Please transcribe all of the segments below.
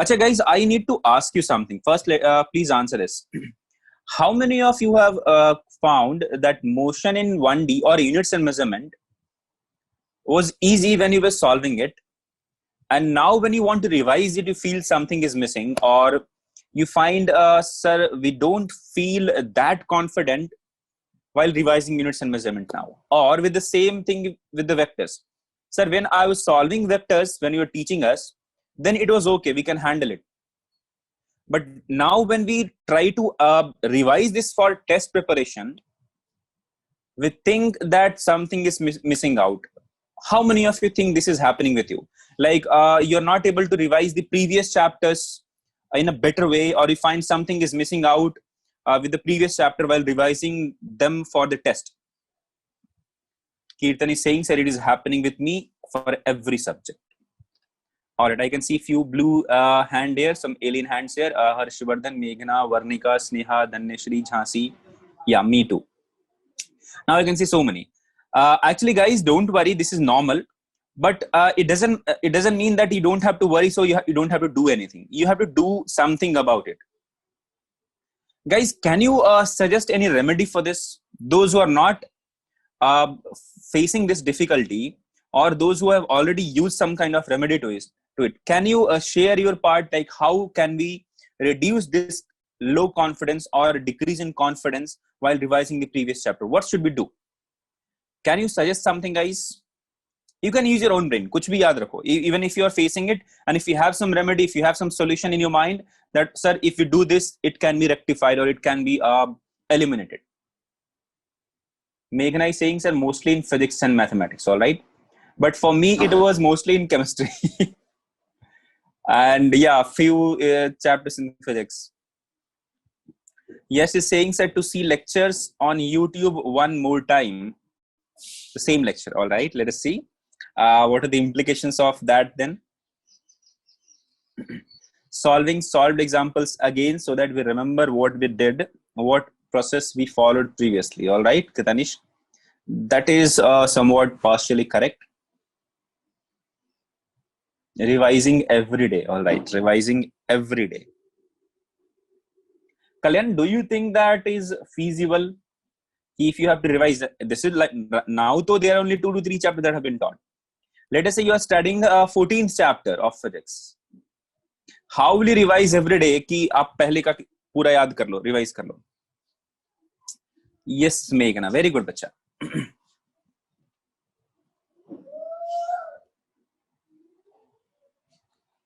Acha guys, I need to ask you something. First, please answer this. How many of you have found that motion in 1D or units and measurement was easy when you were solving it, and now when you want to revise it, you feel something is missing, or you find, sir, we don't feel that confident while revising units and measurement now? Or with the same thing with the vectors. Sir, when I was solving vectors, when you were teaching us, then it was okay, we can handle it. But now when we try to revise this for test preparation, we think that something is missing out. How many of you think this is happening with you? Like you're not able to revise the previous chapters in a better way, or you find something is missing out with the previous chapter while revising them for the test. Kirtan is saying, sir, it is happening with me for every subject. All right, I can see few blue hand here, some alien hands here. Harshvardhan, Meghna, Varnika, Sneha, Dhaneshri, Jhansi. Yeah, me too. Now I can see so many. Actually, guys, don't worry. This is normal, but it doesn't mean that you don't have to worry. So you don't have to do anything. You have to do something about it. Guys, can you suggest any remedy for this? Those who are not facing this difficulty, or those who have already used some kind of remedy to it, can you share your part? Like, how can we reduce this low confidence or decrease in confidence while revising the previous chapter? What should we do? Can you suggest something, guys? You can use your own brain. Kuch bhi yaad rakho. Even if you are facing it, and if you have some remedy, if you have some solution in your mind that, sir, if you do this, it can be rectified or it can be eliminated. Meghna is saying, sir, mostly in physics and mathematics. All right. But for me, it was mostly in chemistry. And yeah, few chapters in physics. Yes, is saying, sir, to see lectures on YouTube one more time. The same lecture. All right. Let us see. What are the implications of that then? Solved examples again so that we remember what we did, what process we followed previously. All right, Kitanish. That is somewhat partially correct. Revising every day. All right, revising every day. Kalyan, do you think that is feasible? If you have to revise, this is like now, though there are only 2 to 3 chapters that have been taught. Let us say you are studying the 14th chapter of physics. How will you revise every day? कि आप पहले का पूरा याद कर लो, revise कर लो. Yes, Meghna, very good, बच्चा.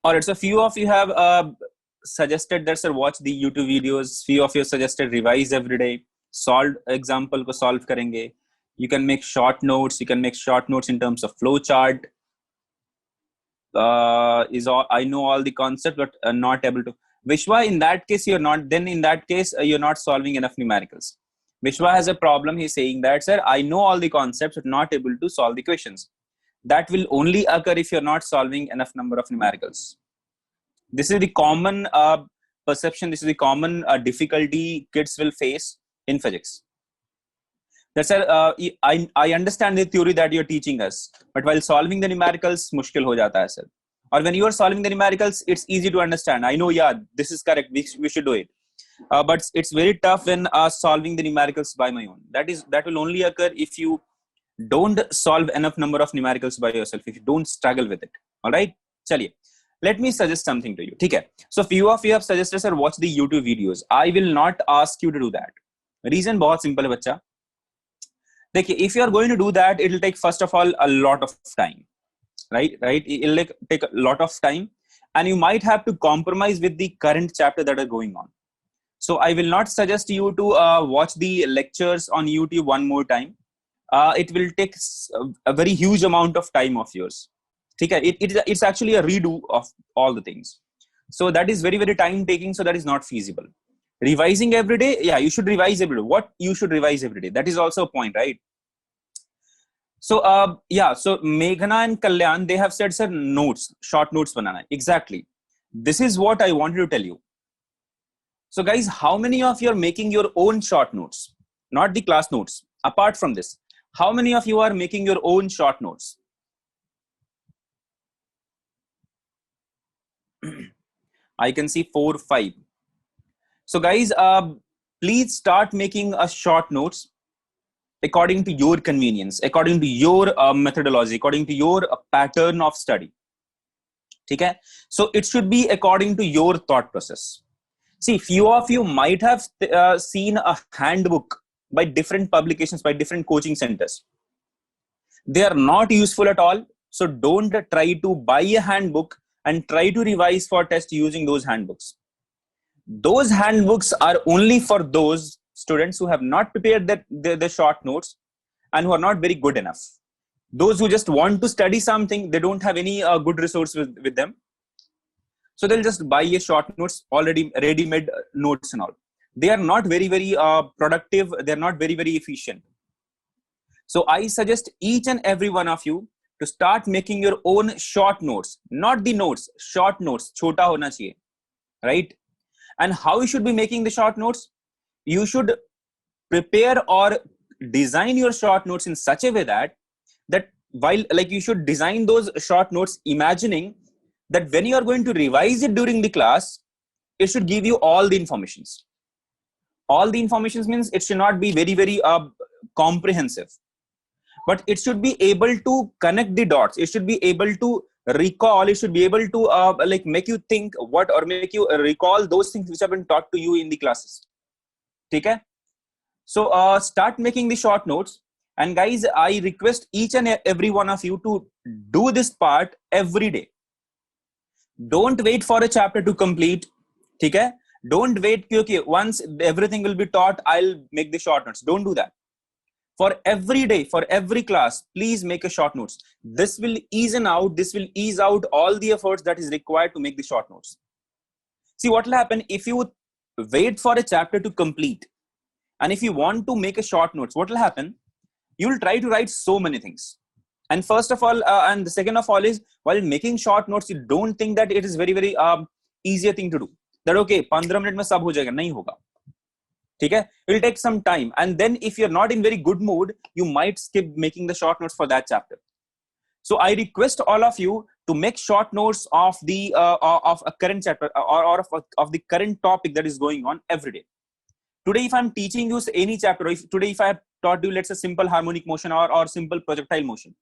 Alright, so few of you have suggested that, sir, watch the YouTube videos. Few of you suggested revise every day. Solved example को solve करेंगे. You can make short notes. You can make short notes in terms of flow chart. I know all the concept, but not able to. Vishwa, in that case, you're not. Then in that case, you're not solving enough numericals. Vishwa has a problem. He's saying that, sir, I know all the concepts, but not able to solve the questions. That will only occur if you're not solving enough number of numericals. This is the common perception. This is the common difficulty kids will face in physics. That's I understand the theory that you're teaching us, but while solving the numericals, mushkil ho jata hai, sir. Or when you are solving the numericals, it's easy to understand. I know, yeah, this is correct. We should do it. But it's very tough when solving the numericals by my own. That will only occur if you don't solve enough number of numericals by yourself, if you don't struggle with it. All right, chaliye. Let me suggest something to you. Okay. So few of you have suggested, sir, watch the YouTube videos. I will not ask you to do that. Reason बहुत simple है बच्चा. देखिए, if you are going to do that, it will take, first of all, a lot of time. Right? It will take a lot of time, and you might have to compromise with the current chapter that are going on. So I will not suggest you to watch the lectures on YouTube one more time. It will take a very huge amount of time of yours. It's actually a redo of all the things. So that is very, very time taking. So that is not feasible. Revising every day. Yeah, you should revise every day. What you should revise every day. That is also a point, right? So, yeah. So Meghna and Kalyan, they have said, sir, notes, short notes banana. Exactly. This is what I wanted to tell you. So guys, how many of you are making your own short notes? Not the class notes. Apart from this, how many of you are making your own short notes? I can see 4, 5. So guys, please start making a short notes according to your convenience, according to your methodology, according to your pattern of study. Okay? So it should be according to your thought process. See, few of you might have seen a handbook by different publications, by different coaching centers. They are not useful at all. So don't try to buy a handbook and try to revise for test using those handbooks. Those handbooks are only for those students who have not prepared the short notes and who are not very good enough. Those who just want to study something, they don't have any good resource with them. So they'll just buy a short notes, already ready-made notes and all. They are not very, very productive. They're not very, very efficient. So I suggest each and every one of you to start making your own short notes, not the notes, short notes, chota hona chahiye, right? And how you should be making the short notes? You should prepare or design your short notes in such a way that while like you should design those short notes, imagining that when you are going to revise it during the class, it should give you all the informations. All the informations means it should not be very, very comprehensive, but it should be able to connect the dots. It should be able to recall. It should be able to like make you think what, or make you recall those things which have been taught to you in the classes. Okay? So start making the short notes. And guys, I request each and every one of you to do this part every day. Don't wait for a chapter to complete. Okay? Don't wait. Okay, once everything will be taught, I'll make the short notes. Don't do that. For every day, for every class, please make a short notes. This will ease out all the efforts that is required to make the short notes. See what will happen if you wait for a chapter to complete, and if you want to make a short notes, what will happen? You will try to write so many things. And first of all, and the second of all is, while making short notes, you don't think that it is very, very easier thing to do. That okay, 15 minutes mein sab ho jayega. Nahi hoga. Okay? It will take some time. And then if you're not in very good mood, you might skip making the short notes for that chapter. So I request all of you to make short notes of the of a current chapter or of the current topic that is going on every day. Today, if I'm teaching you any chapter, or if I have taught you, let's say, simple harmonic motion or simple projectile motion,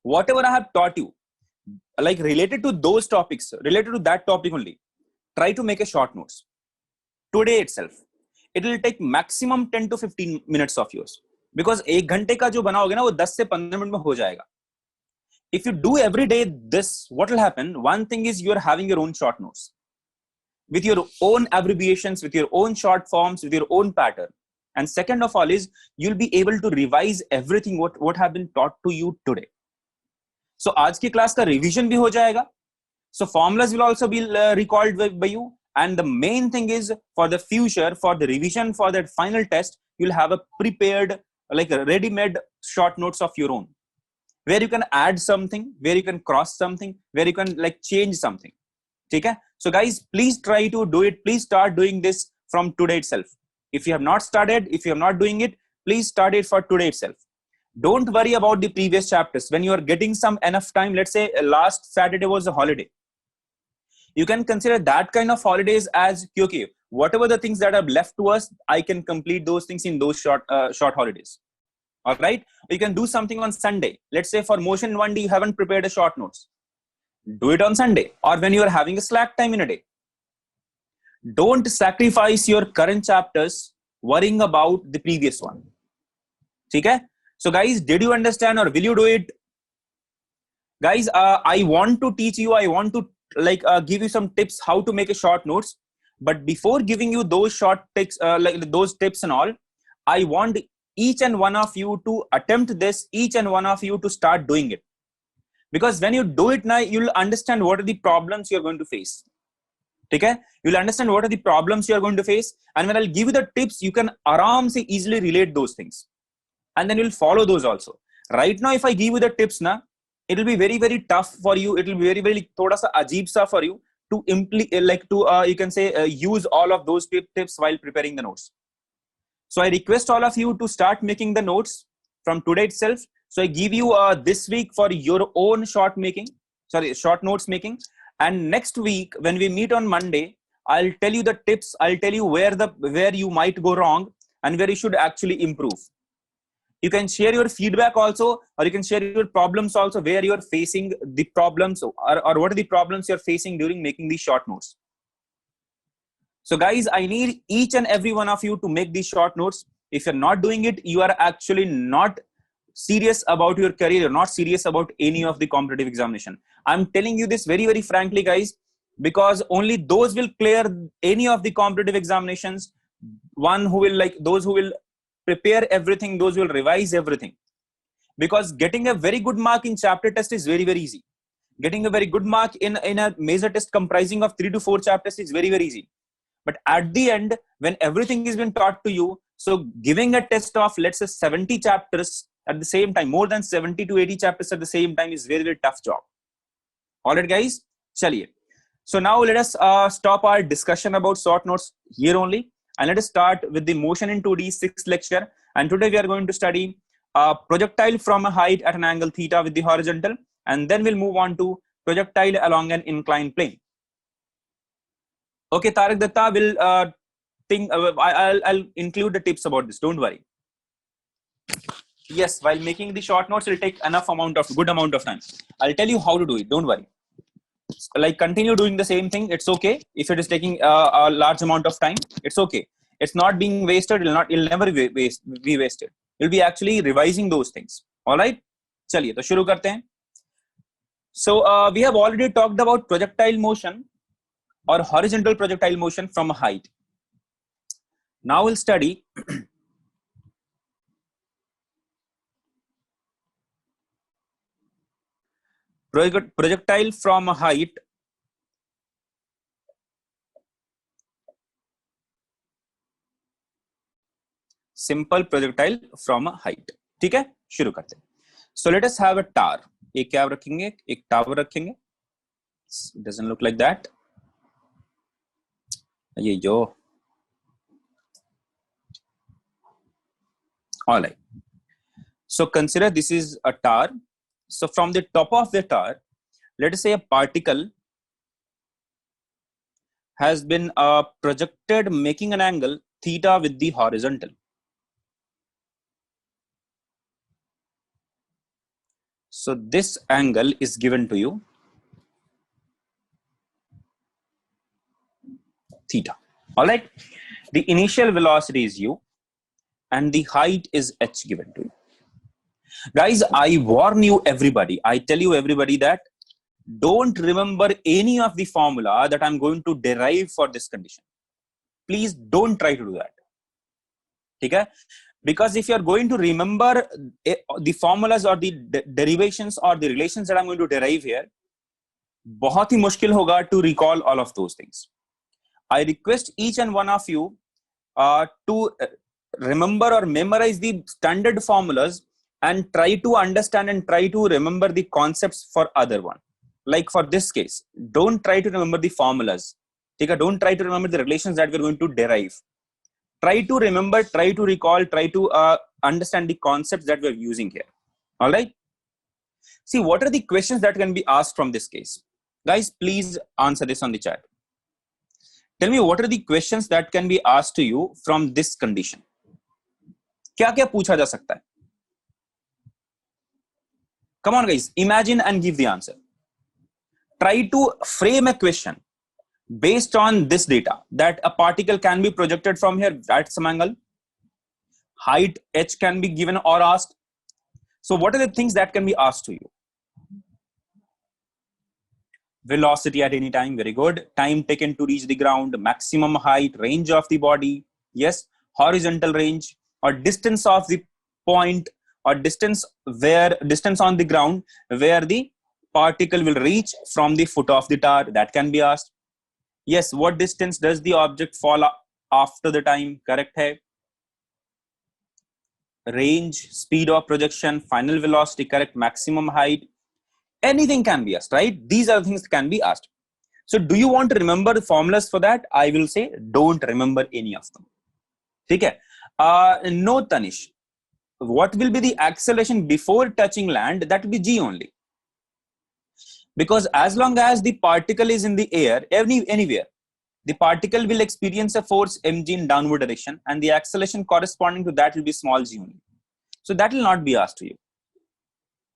whatever I have taught you, like related to those topics, related to that topic only, try to make a short notes. Today itself, it will take maximum 10 to 15 minutes of yours. Because 1 घंटे का जो बनाओगे ना, वो 10 से 15 minute में हो जाएगा. If you do every day this, what will happen? One thing is you are having your own short notes, with your own abbreviations, with your own short forms, with your own pattern. And second of all is, you'll be able to revise everything what have been taught to you today. So आज की class का revision भी हो जाएगा. So formulas will also be recalled by you. And the main thing is, for the future, for the revision, for that final test, you'll have a prepared, like a ready-made short notes of your own, where you can add something, where you can cross something, where you can like change something. Okay? So guys, please try to do it. Please start doing this from today itself. If you have not started, if you are not doing it, please start it for today itself. Don't worry about the previous chapters. When you are getting some enough time, let's say last Saturday was a holiday, you can consider that kind of holidays as, okay, whatever the things that are left to us, I can complete those things in those short holidays. All right. You can do something on Sunday. Let's say for motion 1D, you haven't prepared a short notes. Do it on Sunday, or when you are having a slack time in a day. Don't sacrifice your current chapters worrying about the previous one. Okay? So guys, did you understand, or will you do it? Guys, I want to teach you, I want to give you some tips how to make a short notes. But before giving you those short tips, those tips and all, I want each and one of you to attempt this, each and one of you to start doing it. Because when you do it now, you'll understand what are the problems you're going to face. Okay? You'll understand what are the problems you're going to face. And when I'll give you the tips, you can easily relate those things. And then you'll follow those also. Right now, if I give you the tips now, it will be very, very tough for you. It will be very, very thoda sa ajeeb sa for you to you can say use all of those tips while preparing the notes. So I request all of you to start making the notes from today itself. So I give you this week for your own short notes making. and next week when we meet on Monday, I'll tell you the tips, I'll tell you where you might go wrong and where you should actually improve. You can share your feedback also, or you can share your problems also, where you're facing the problems, or what are the problems you're facing during making these short notes. So guys, I need each and every one of you to make these short notes. If you're not doing it, you are actually not serious about your career. You're not serious about any of the competitive examination. I'm telling you this very, very frankly, guys, because only those will clear any of the competitive examinations. One who will, like, those who will prepare everything, those will revise everything. Because getting a very good mark in chapter test is very, very easy. Getting a very good mark in a major test comprising of 3 to 4 chapters is very, very easy. But at the end, when everything is been taught to you, so giving a test of, let's say, 70 chapters at the same time, more than 70 to 80 chapters at the same time, is very, very tough job. All right, guys, chaliye. So now let us stop our discussion about short notes here only, and let us start with the motion in 2D 6th lecture. And today we are going to study projectile from a height at an angle theta with the horizontal, and then we'll move on to projectile along an inclined plane. Okay, Tarak Datta will I'll include the tips about this. Don't worry. Yes, while making the short notes, it'll take good amount of time. I'll tell you how to do it. Don't worry. Like, continue doing the same thing. It's okay. If it is taking a large amount of time, it's okay. It's not being wasted. It'll never be wasted. You'll be actually revising those things. All right. चलिए तो शुरू करते हैं. So we have already talked about projectile motion or horizontal projectile motion from a height. Now we'll study projectile from a height simple projectile from a height. ठीक है, शुरू करते हैं. So let us have a tower. एक क्या रखेंगे, एक tower रखेंगे. It doesn't look like that. ये जो. All right. So consider this is a tower. So from the top of the tower, let us say a particle has been projected making an angle theta with the horizontal. So this angle is given to you theta. All right. The initial velocity is u and the height is h given to you. Guys, I warn you everybody. I tell you everybody that don't remember any of the formula that I'm going to derive for this condition. Please don't try to do that. Okay? Because if you're going to remember the formulas or the derivations or the relations that I'm going to derive here, बहुत ही मुश्किल होगा to recall all of those things. I request each and one of you to remember or memorize the standard formulas and try to understand and try to remember the concepts for other one. Like for this case, don't try to remember the formulas. Okay? Don't try to remember the relations that we're going to derive. Try to remember, try to recall, try to understand the concepts that we're using here. All right. See, what are the questions that can be asked from this case? Guys, please answer this on the chat. Tell me, what are the questions that can be asked to you from this condition? क्या क्या पूछा जा सकता है? Come on, guys. Imagine and give the answer. Try to frame a question based on this data, that a particle can be projected from here at some angle. Height h can be given or asked. So what are the things that can be asked to you? Velocity at any time. Very good. Time taken to reach the ground. Maximum height. Range of the body. Yes. Horizontal range. Or distance of the point, or distance on the ground where the particle will reach from the foot of the tower. That can be asked. Yes, what distance does the object fall after the time? Correct hai. Range, speed of projection, final velocity, correct. Maximum height. Anything can be asked, right? These are the things that can be asked. So do you want to remember the formulas for that? I will say don't remember any of them. Okay? No, Tanish. What will be the acceleration before touching land? That will be g only. Because as long as the particle is in the air, anywhere, the particle will experience a force mg in downward direction, and the acceleration corresponding to that will be small g only. So that will not be asked to you.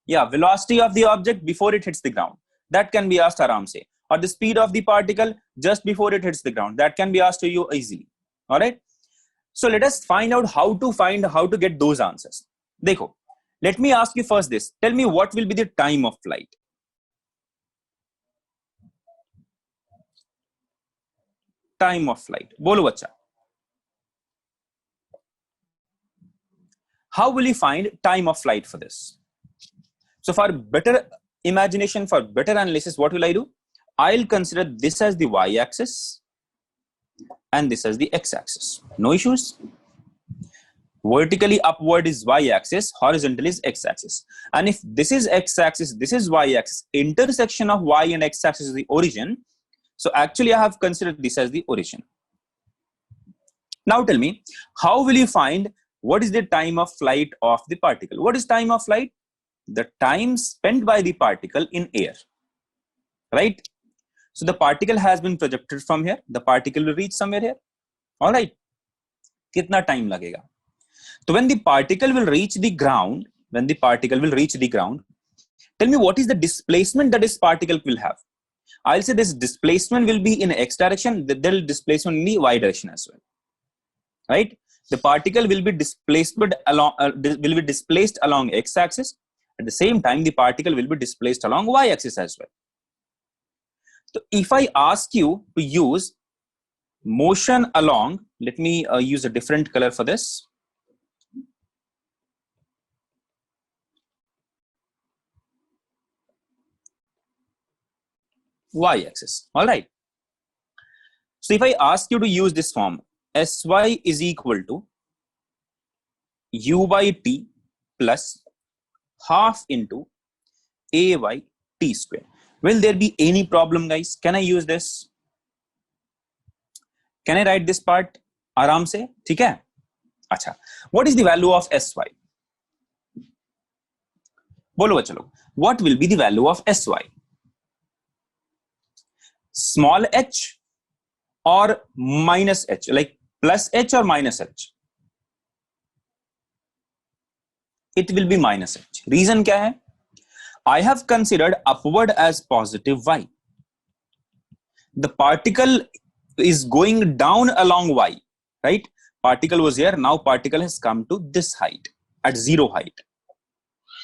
Yeah, velocity of the object before it hits the ground, that can be asked aram se. Or the speed of the particle just before it hits the ground, that can be asked to you easily. All right. So let us find out how to get those answers. Dekho, let me ask you first this. Tell me what will be the time of flight. Time of flight. Bolo bacha. How will you find time of flight for this? So for better imagination, for better analysis, what will I do? I'll consider this as the y-axis and this as the x-axis. No issues. Vertically upward is y-axis, horizontal is x-axis. And if this is x-axis, this is y-axis, intersection of y and x-axis is the origin. So actually I have considered this as the origin. Now tell me, how will you find what is the time of flight of the particle? What is time of flight? The time spent by the particle in air, right? So the particle has been projected from here. The particle will reach somewhere here. All right. Kitna time lagega? So when the particle will reach the ground, tell me what is the displacement that this particle will have? I'll say this displacement will be in x direction. There will displacement in the y direction as well, right? The particle will be displaced along x-axis. At the same time, the particle will be displaced along y-axis as well. So if I ask you to use motion along, let me use a different color for this. Y-axis. All right. So if I ask you to use this form, Sy is equal to u by t plus half into a by t square. Will there be any problem, guys? Can I use this? Can I write this part aram se? ठीक है? अच्छा. What is the value of Sy? बोलो चलो. What will be the value of Sy? Small h or minus h, like plus h or minus h? It will be minus h. Reason क्या है? I have considered upward as positive y. The particle is going down along y, right? Particle was here, now particle has come to this height, at zero height,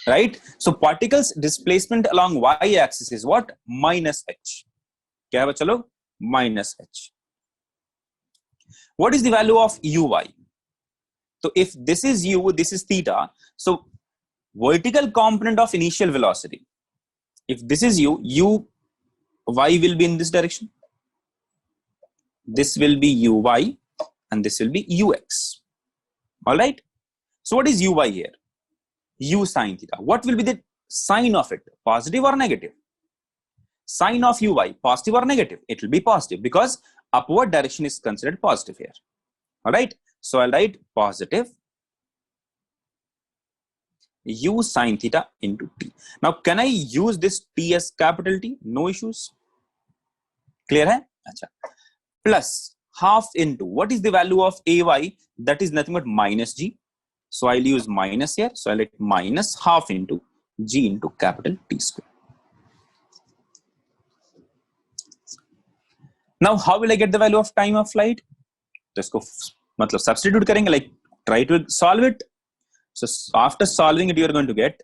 right? So particle's displacement along y-axis is what? Minus h. क्या है चलो? Minus h. What is the value of uy? So if this is u, this is theta. So vertical component of initial velocity. If this is u, y will be in this direction. This will be uy and this will be ux. All right. So what is uy here? U sine theta. What will be the sign of it? Positive or negative? Sign of uy, positive or negative? It will be positive because upward direction is considered positive here. All right. So I'll write positive u sine theta into t. Now, can I use this t as capital T? No issues. Clear hai? Achha. Plus half into, what is the value of ay? That is nothing but minus g. So I'll use minus here. So I'll write minus half into g into capital T square. Now, how will I get the value of time of flight? Just go, substitute karenge, like try to solve it. So after solving it, you are going to get,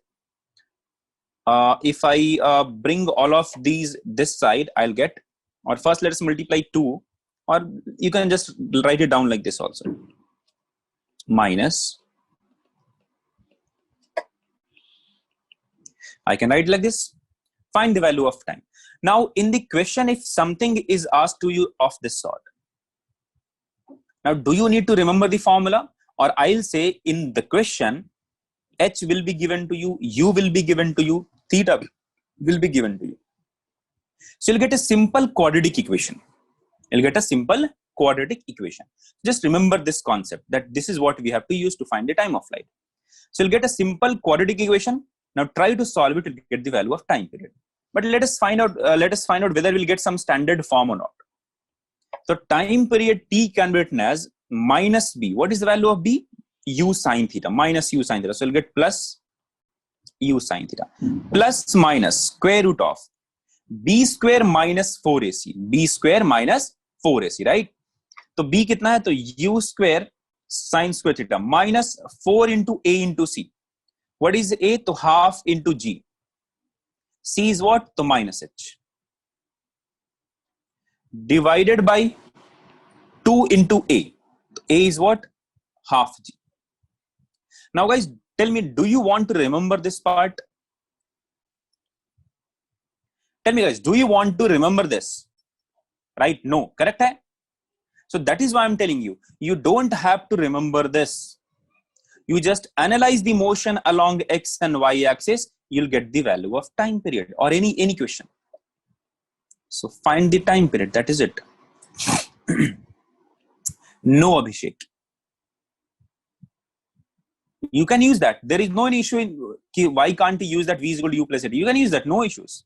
if I bring all of these this side, I'll get, or first let us multiply 2, or you can just write it down like this also. Minus, I can write like this, find the value of time. Now in the question, if something is asked to you of this sort, now do you need to remember the formula? Or I'll say in the question, h will be given to you, u will be given to you, theta will be given to you. So you'll get a simple quadratic equation. Just remember this concept that this is what we have to use to find the time of flight. So you'll get a simple quadratic equation. Now try to solve it to get the value of time period. But let us find out whether we'll get some standard form or not. So time period t can be written as minus b. What is the value of b? U sine theta, minus u sine theta. So we'll get plus u sine theta plus minus square root of b square minus 4ac. b square minus 4ac, right? तो b कितना है? तो u square sin square theta minus 4 into a into c. What is a? तो half into g. c is what? तो minus h divided by 2 into a. So a is what? Half g. Now guys, tell me, do you want to remember this part? Tell me guys, do you want to remember this? Right? No, correct hai? So that is why I'm telling you, you don't have to remember this. You just analyze the motion along x and y axis, you'll get the value of time period or any question. So find the time period, that is it. No, Abhishek. You can use that. There is no issue in why can't you use that v is equal to u plus at. You can use that, no issues.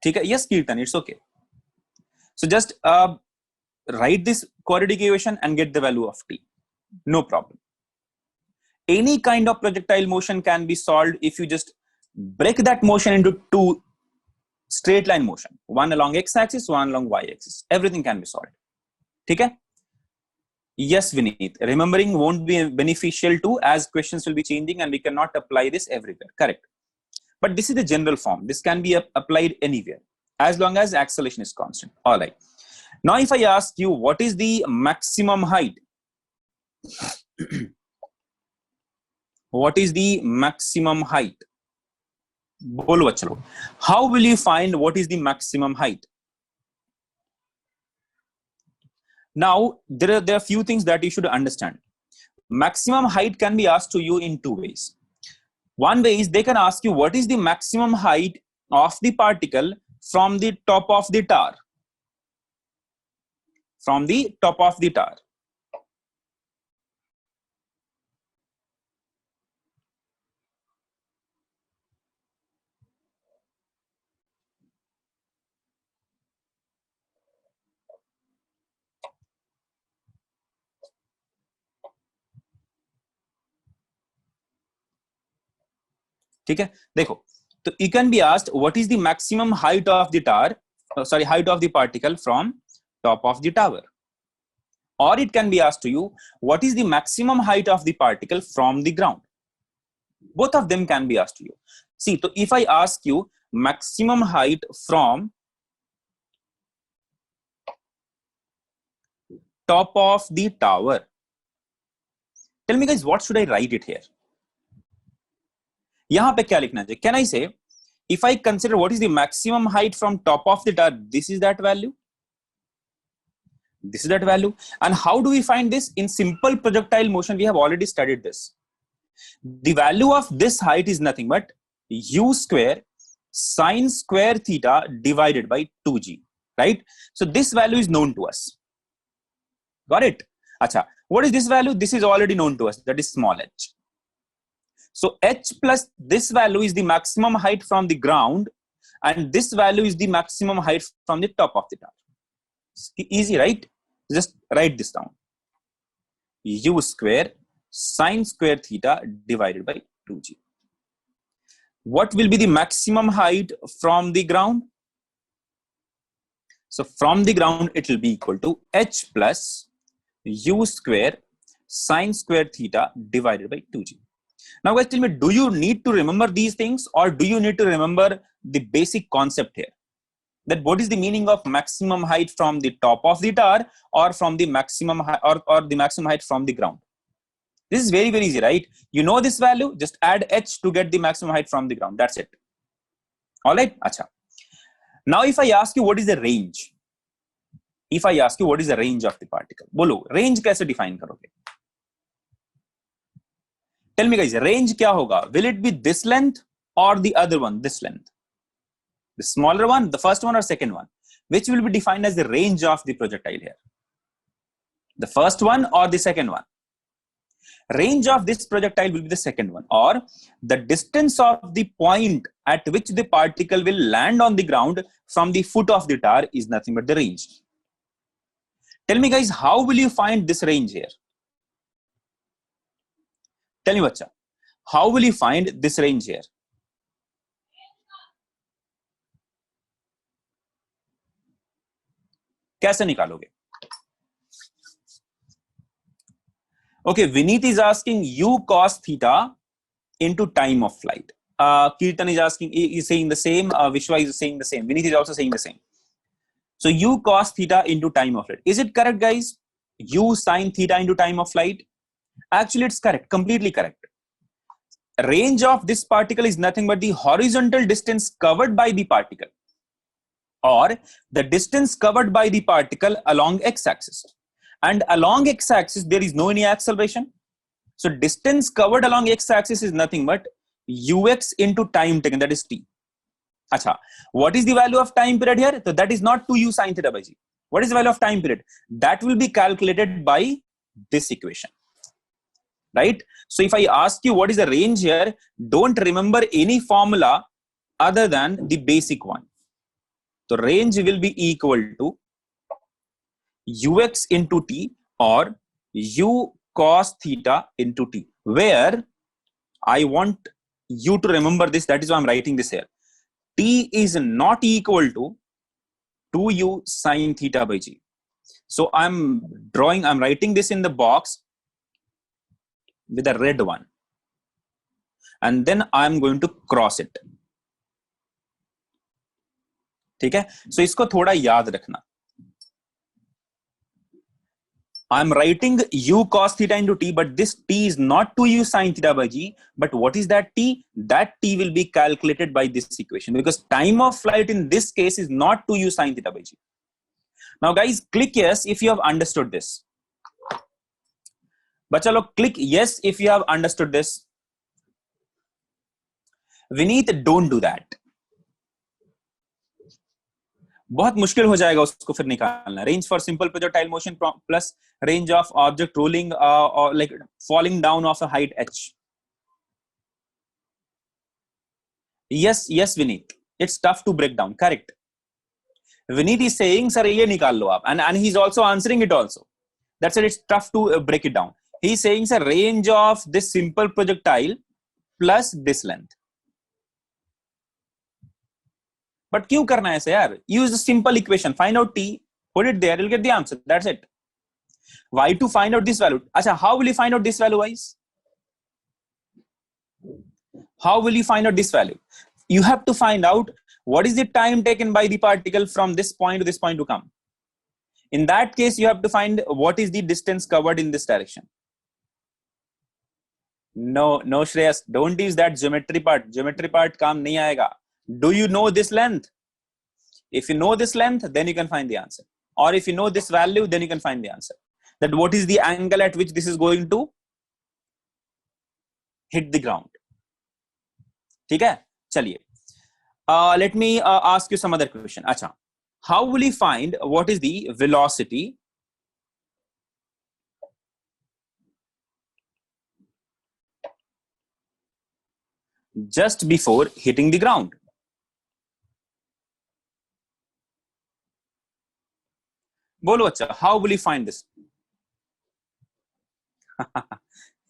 Okay? Yes, Kirtan, it's okay. So just write this quadratic equation and get the value of t. No problem. Any kind of projectile motion can be solved if you just break that motion into two straight line motion. One along x-axis, one along y-axis. Everything can be solved. Okay? Yes, Vineet. Remembering won't be beneficial too, as questions will be changing and we cannot apply this everywhere. Correct. But this is the general form. This can be applied anywhere as long as acceleration is constant. All right. Now, if I ask you, what is the maximum height? What is the maximum height? Bolo chalo. How will you find what is the maximum height? Now, there are few things that you should understand. Maximum height can be asked to you in two ways. One way is they can ask you what is the maximum height of the particle from the top of the tower. From the top of the tower. ठीक है, देखो, तो you can be asked what is the maximum height of the tower, height of the particle from top of the tower, or it can be asked to you what is the maximum height of the particle from the ground. Both of them can be asked to you. See, so if I ask you maximum height from top of the tower, tell me guys, what should I write it here? यहां पे क्या लिखना चाहिए? Can I say, if I consider what is the maximum height from top of the tower, this is that value. This is that value. And how do we find this? In simple projectile motion, we have already studied this. The value of this height is nothing but u square sine square theta divided by 2g, right? So this value is known to us. Got it? Acha, what is this value? This is already known to us. That is small h. So h plus this value is the maximum height from the ground, and this value is the maximum height from the top of the tower. Easy, right? Just write this down. U square sine square theta divided by 2g. What will be the maximum height from the ground? So from the ground, it will be equal to h plus u square sine square theta divided by 2g. Now guys, tell me, do you need to remember these things, or do you need to remember the basic concept here? That what is the meaning of maximum height from the top of the tower, or from the maximum height, or the maximum height from the ground? This is very, very easy, right? You know this value, just add h to get the maximum height from the ground. That's it. All right? Acha. Now if I ask you what is the range? If I ask you what is the range of the particle? Bolo, range kaise define karoge? Tell me guys, range kya hoga? Will it be this length or the other one, this length? The smaller one, the first one or second one? Which will be defined as the range of the projectile here? The first one or the second one? Range of this projectile will be the second one, or the distance of the point at which the particle will land on the ground from the foot of the tower is nothing but the range. Tell me guys, how will you find this range here? Tell me bacha, how will you find this range here? कैसे निकालोगे? Okay, Vineet is asking u cos theta into time of flight. Kirtan is asking, is saying the same. Vishwa is saying the same. Vineet is also saying the same. So u cos theta into time of flight. Is it correct, guys? U sin theta into time of flight. Actually, it's correct. Completely correct. Range of this particle is nothing but the horizontal distance covered by the particle, or the distance covered by the particle along x-axis. And along x-axis, there is no any acceleration. So distance covered along x-axis is nothing but ux into time taken, that is t. Acha, what is the value of time period here? So that is not 2u sin theta by g. What is the value of time period? That will be calculated by this equation, right? So if I ask you what is the range here, don't remember any formula other than the basic one. So range will be equal to ux into t, or u cos theta into t, where I want you to remember this. That is why I'm writing this here. T is not equal to 2u sin theta by g. So I'm writing this in the box with a red one, and then I'm going to cross it. ठीक है? So इसको थोड़ा याद रखना. I'm writing u cos theta into t, but this t is not 2u sin theta by g. But what is that t? That t will be calculated by this equation, because time of flight in this case is not 2u sin theta by g. Now guys, click yes if you have understood this. Bacha log, click yes if you have understood this. Vineet, don't do that. बहुत मुश्किल हो जाएगा उसको फिर निकालना. Range for simple projectile motion plus range of object rolling or like falling down of a height h. Yes, Vineet. It's tough to break down. Correct. Vineet is saying, sir, ये निकाल लो आप, and he's also answering it also. That's it. It's tough to break it down. He's saying, sir, range of this simple projectile plus this length. But क्यों करना है ऐसे यार? Use the simple equation. Find out t, put it there, you'll get the answer. That's it. Why to find out this value? Acha, how will you find out this value, guys? How will you find out this value? You have to find out what is the time taken by the particle from this point to this point to come. In that case, you have to find what is the distance covered in this direction. No, Shreyas, don't use that geometry part. Geometry part काम नहीं आएगा. Do you know this length? If you know this length, then you can find the answer. Or if you know this value, then you can find the answer. That what is the angle at which this is going to hit the ground. ठीक है? चलिए. Let me ask you some other question. अच्छा. How will you find what is the velocity just before hitting the ground? Bolo acha, how will you find this?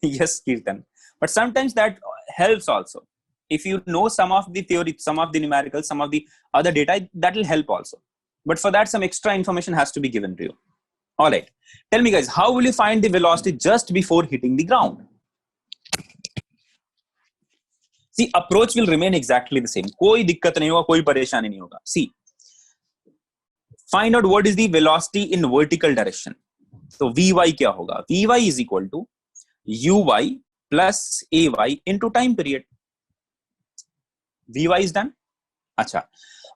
Yes, Kirtan. But sometimes that helps also. If you know some of the theory, some of the numericals, some of the other data, that will help also. But for that, some extra information has to be given to you. All right. Tell me guys, how will you find the velocity just before hitting the ground? See, approach will remain exactly the same. कोई दिक्कत नहीं होगा, कोई परेशानी नहीं होगा. See, find out what is the velocity in vertical direction. So Vy क्या होगा? Vy is equal to Uy plus Ay into time period. Vy is done. Acha.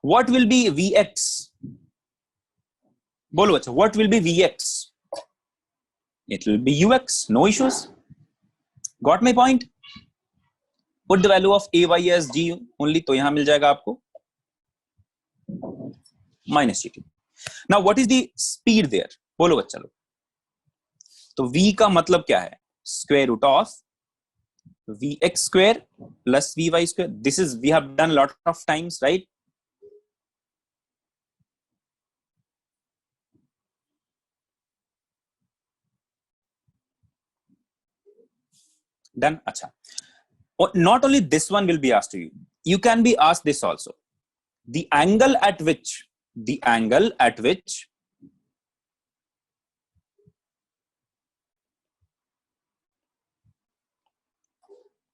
What will be Vx? Bolo acha. What will be Vx? It will be Ux. No issues. Got my point? Put the value of Ay as G only, तो यहाँ मिल जाएगा आपको minus GT. Now what is the speed there? बोलो बच्चा लोग. तो V का मतलब क्या है? square root of Vx square plus Vy square. This is, we have done a lot of times, right? Done. Acha. Not only this one will be asked to you. You can be asked this also. The angle at which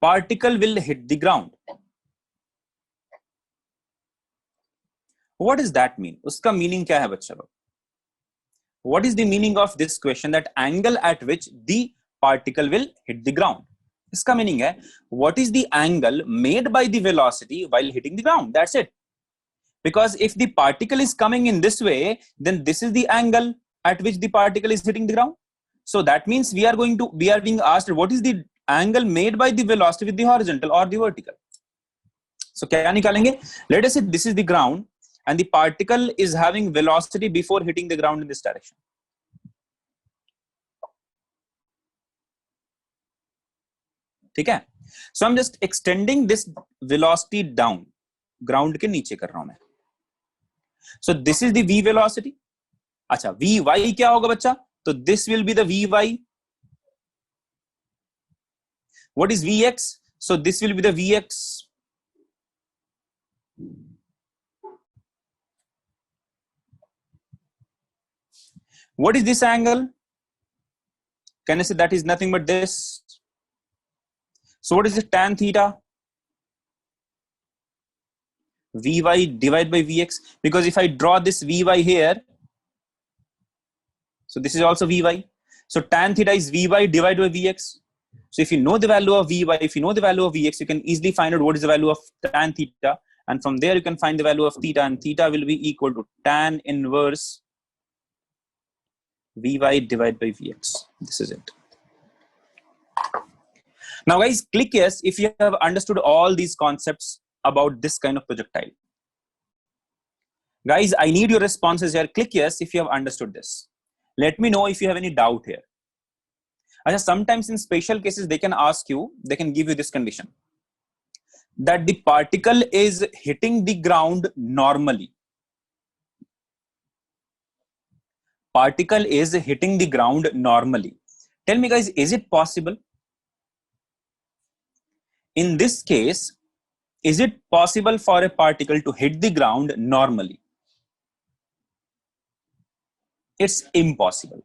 particle will hit the ground. What does that mean? Uska meaning क्या है बच्चा लोग? What is the meaning of this question, that angle at which the particle will hit the ground? इसका meaning है, what is the angle made by the velocity while hitting the ground? That's it. Because if the particle is coming in this way, then this is the angle at which the particle is hitting the ground. So that means we are being asked, what is the angle made by the velocity with the horizontal or the vertical? So क्या निकालेंगे? Let us say this is the ground and the particle is having velocity before hitting the ground in this direction. ठीक है? So I'm just extending this velocity down. Ground के नीचे कर रहा हूं मैं. So this is the v velocity. अच्छा, vy क्या होगा बच्चा? तो this will be the vy. What is vx? So this will be the vx. What is this angle? Can I say that is nothing but this? So what is the tan theta? Vy divided by Vx, because if I draw this Vy here, so this is also Vy. So tan theta is Vy divided by Vx. So if you know the value of Vy, if you know the value of Vx, you can easily find out what is the value of tan theta. And from there you can find the value of theta, and theta will be equal to tan inverse Vy divided by Vx. This is it. Now guys, click yes if you have understood all these concepts about this kind of projectile. Guys, I need your responses here. Click yes if you have understood this. Let me know if you have any doubt here. Sometimes in special cases, they can ask you, they can give you this condition, that the particle is hitting the ground normally. Particle is hitting the ground normally. Tell me guys, is it possible? In this case, is it possible for a particle to hit the ground normally? It's impossible.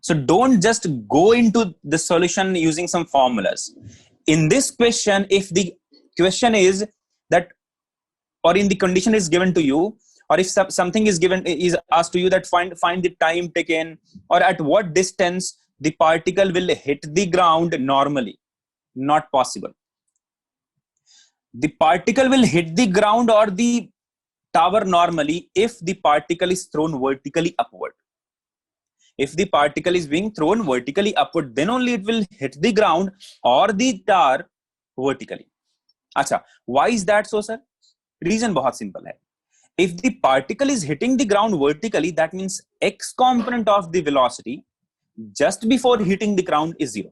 So don't just go into the solution using some formulas. In this question, if the question is that, or in the condition is given to you, or if something is given, is asked to you that find the time taken, or at what distance the particle will hit the ground normally. Not possible. The particle will hit the ground or the tower normally if the particle is thrown vertically upward. If the particle is being thrown vertically upward, then only it will hit the ground or the tower vertically. Acha, why is that so, sir? Reason बहुत simple है. If the particle is hitting the ground vertically, that means x component of the velocity just before hitting the ground is 0.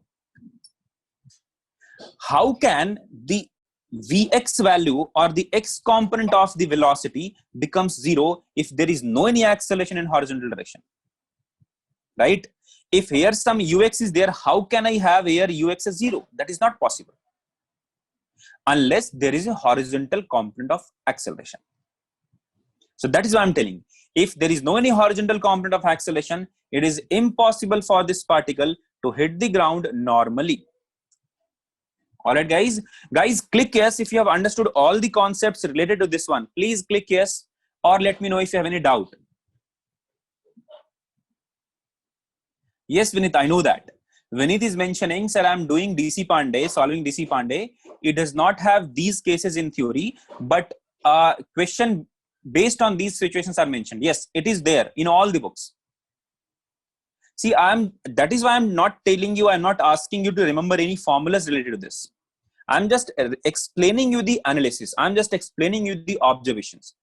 How can the Vx value or the x component of the velocity becomes 0 if there is no any acceleration in horizontal direction? Right? If here some ux is there, how can I have here ux as 0? That is not possible. Unless there is a horizontal component of acceleration. So that is what I'm telling. If there is no any horizontal component of acceleration, it is impossible for this particle to hit the ground normally. Alright guys, click yes if you have understood all the concepts related to this one. Please click yes, or let me know if you have any doubt. Yes, Vinith, I know that. Vinith is mentioning, sir, I'm doing DC Pandey, solving DC Pandey. It does not have these cases in theory, but question based on these situations are mentioned. Yes, it is there in all the books. See, that is why I'm not telling you, I'm not asking you to remember any formulas related to this. I'm just explaining you the analysis. I'm just explaining you the observations.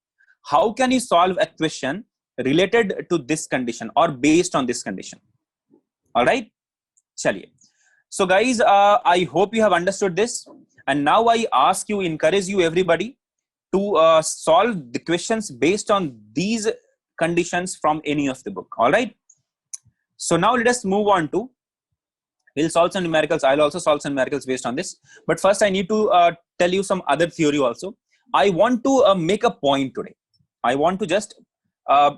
How can you solve a question related to this condition or based on this condition? All right. चलिए, so guys, I hope you have understood this, and now I ask you, encourage you everybody to solve the questions based on these conditions from any of the book. All right, so now let us move on to, we'll solve some numericals. I'll also solve some numericals based on this, but first I need to tell you some other theory also. I want to make a point today. I want to just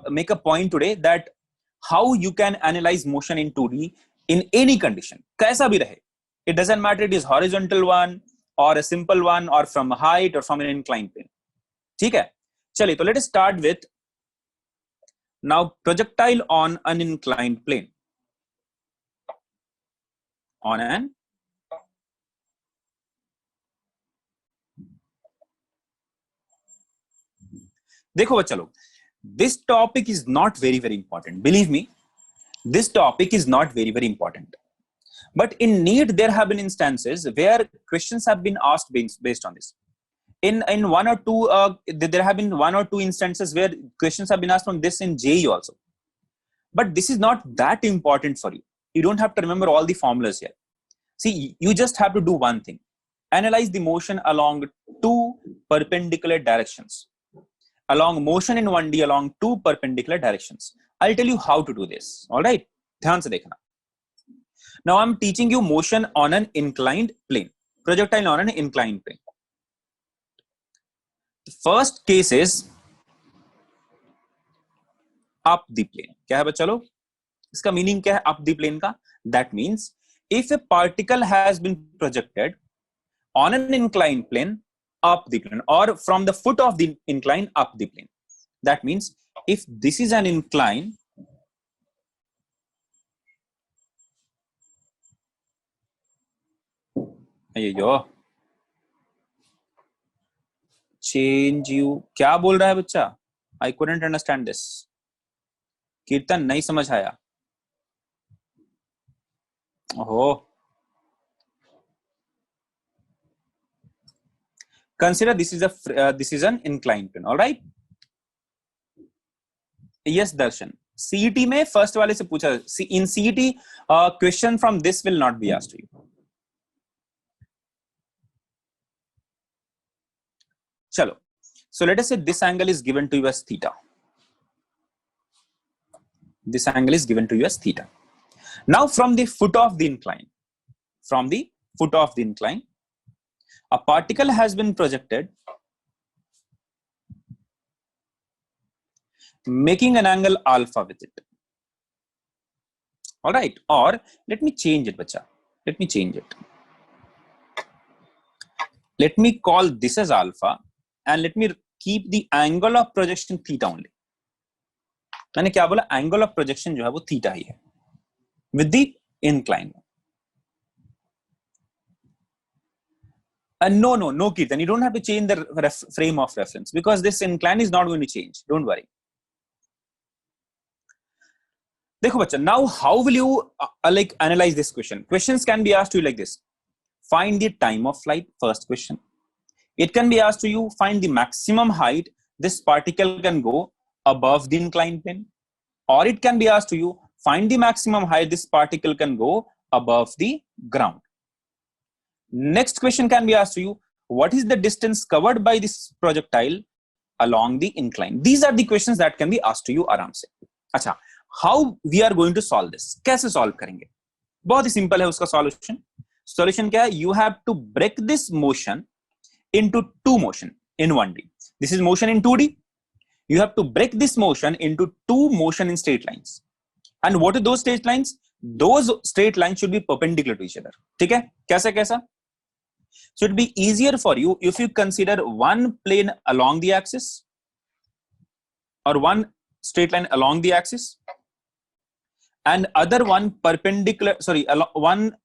make a point today that how you can analyze motion in 2D in any condition, kaisa bhi rahe. It doesn't matter it is horizontal one or a simple one or from a height or from an inclined plane. ठीक है, चलिए, तो let us start with now projectile on an inclined plane. On an देखो बच्चा लोग, this topic is not very very important. Believe me, this topic is not very very important. But in NEET, there have been instances where questions have been asked based on this. In one or two, there have been one or two instances where questions have been asked on this in JEE also. But this is not that important for you. You don't have to remember all the formulas here. See, you just have to do one thing. Analyze the motion along two perpendicular directions. Along motion in 1D along two perpendicular directions. I'll tell you how to do this. All right? ध्यान से देखना. Now I'm teaching you motion on an inclined plane. Projectile on an inclined plane. The first case is up the plane. क्या है बच्चा लोग? इसका meaning क्या है up the plane का? That means if a particle has been projected on an inclined plane up the plane, or from the foot of the incline up the plane. That means if this is an incline, change you, क्या बोल रहा है बच्चा? I couldn't understand this. कीर्तन नहीं समझ आया. ओहो. Consider this is an inclined plane. All right. Yes, Darshan. CET में first वाले से पूछा. In CET, question from this will not be asked to you. चलो. So let us say this angle is given to you as theta. This angle is given to you as theta. Now from the foot of the incline, a particle has been projected making an angle alpha with it. All right. Or let me change it, bacha. Let me change it. Let me call this as alpha and let me keep the angle of projection theta only. मैंने क्या बोला? Angle of projection जो है वो theta ही है with the incline. No, Kirtan. You don't have to change the frame of reference because this incline is not going to change. Don't worry. देखो बच्चा, now how will you analyze this question? Questions can be asked to you like this. Find the time of flight, first question. It can be asked to you, find the maximum height this particle can go above the inclined plane. Or it can be asked to you, find the maximum height this particle can go above the ground. Next question can be asked to you, what is the distance covered by this projectile along the incline? These are the questions that can be asked to you आराम से. अच्छा, how we are going to solve this? कैसे solve करेंगे? बहुत ही simple है उसका solution. Solution क्या है? You have to break this motion into two motion in 1D. This is motion in 2D. You have to break this motion into two motion in straight lines. And what are those straight lines? Those straight lines should be perpendicular to each other. ठीक है? कैसा? So it will be easier for you if you consider one plane along the axis or one straight line along the axis and other one perpendicular, one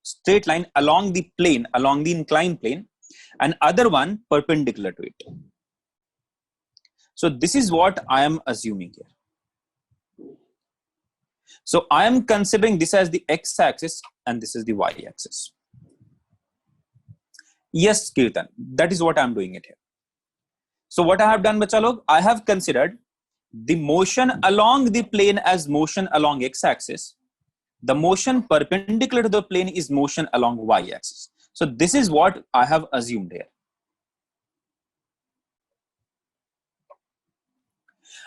straight line along the plane, along the inclined plane, and other one perpendicular to it. So this is what I am assuming here. So I am considering this as the x-axis and this is the y-axis. Yes, Kirtan, that is what I am doing it here. So what I have done, bacha log, I have considered the motion along the plane as motion along x-axis The motion perpendicular to the plane is motion along y-axis. So this is what I have assumed here.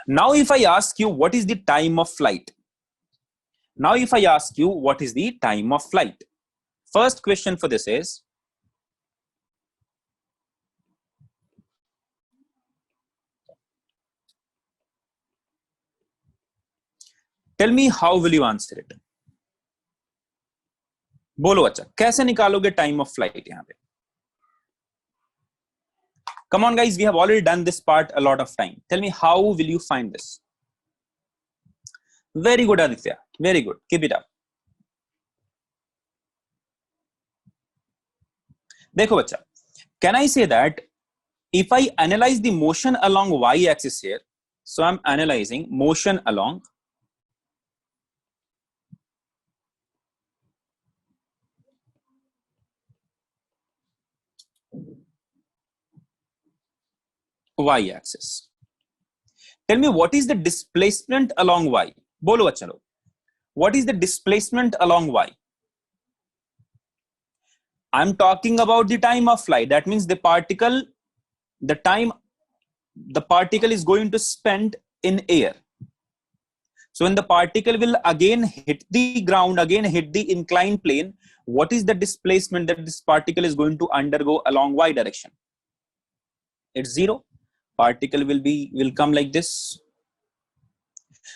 Now if I ask you what is the time of flight? Now if I ask you what is the time of flight? First question for this is, tell me how will you answer it? बोलो अच्छा, कैसे निकालोगे time of flight यहाँ पे? Come on guys, we have already done this part a lot of time. Tell me how will you find this? Very good Aditya, very good, keep it up. देखो बच्चा, can I say that if I analyze the motion along y-axis here, so I'm analyzing motion along y-axis. Tell me what is the displacement along y? बोलो बच्चा लोग, what is the displacement along y? I'm talking about the time of flight. That means the particle, the time the particle is going to spend in air. So when the particle will again hit the ground, again hit the inclined plane, what is the displacement that this particle is going to undergo along y direction? It's zero. Particle will come like this.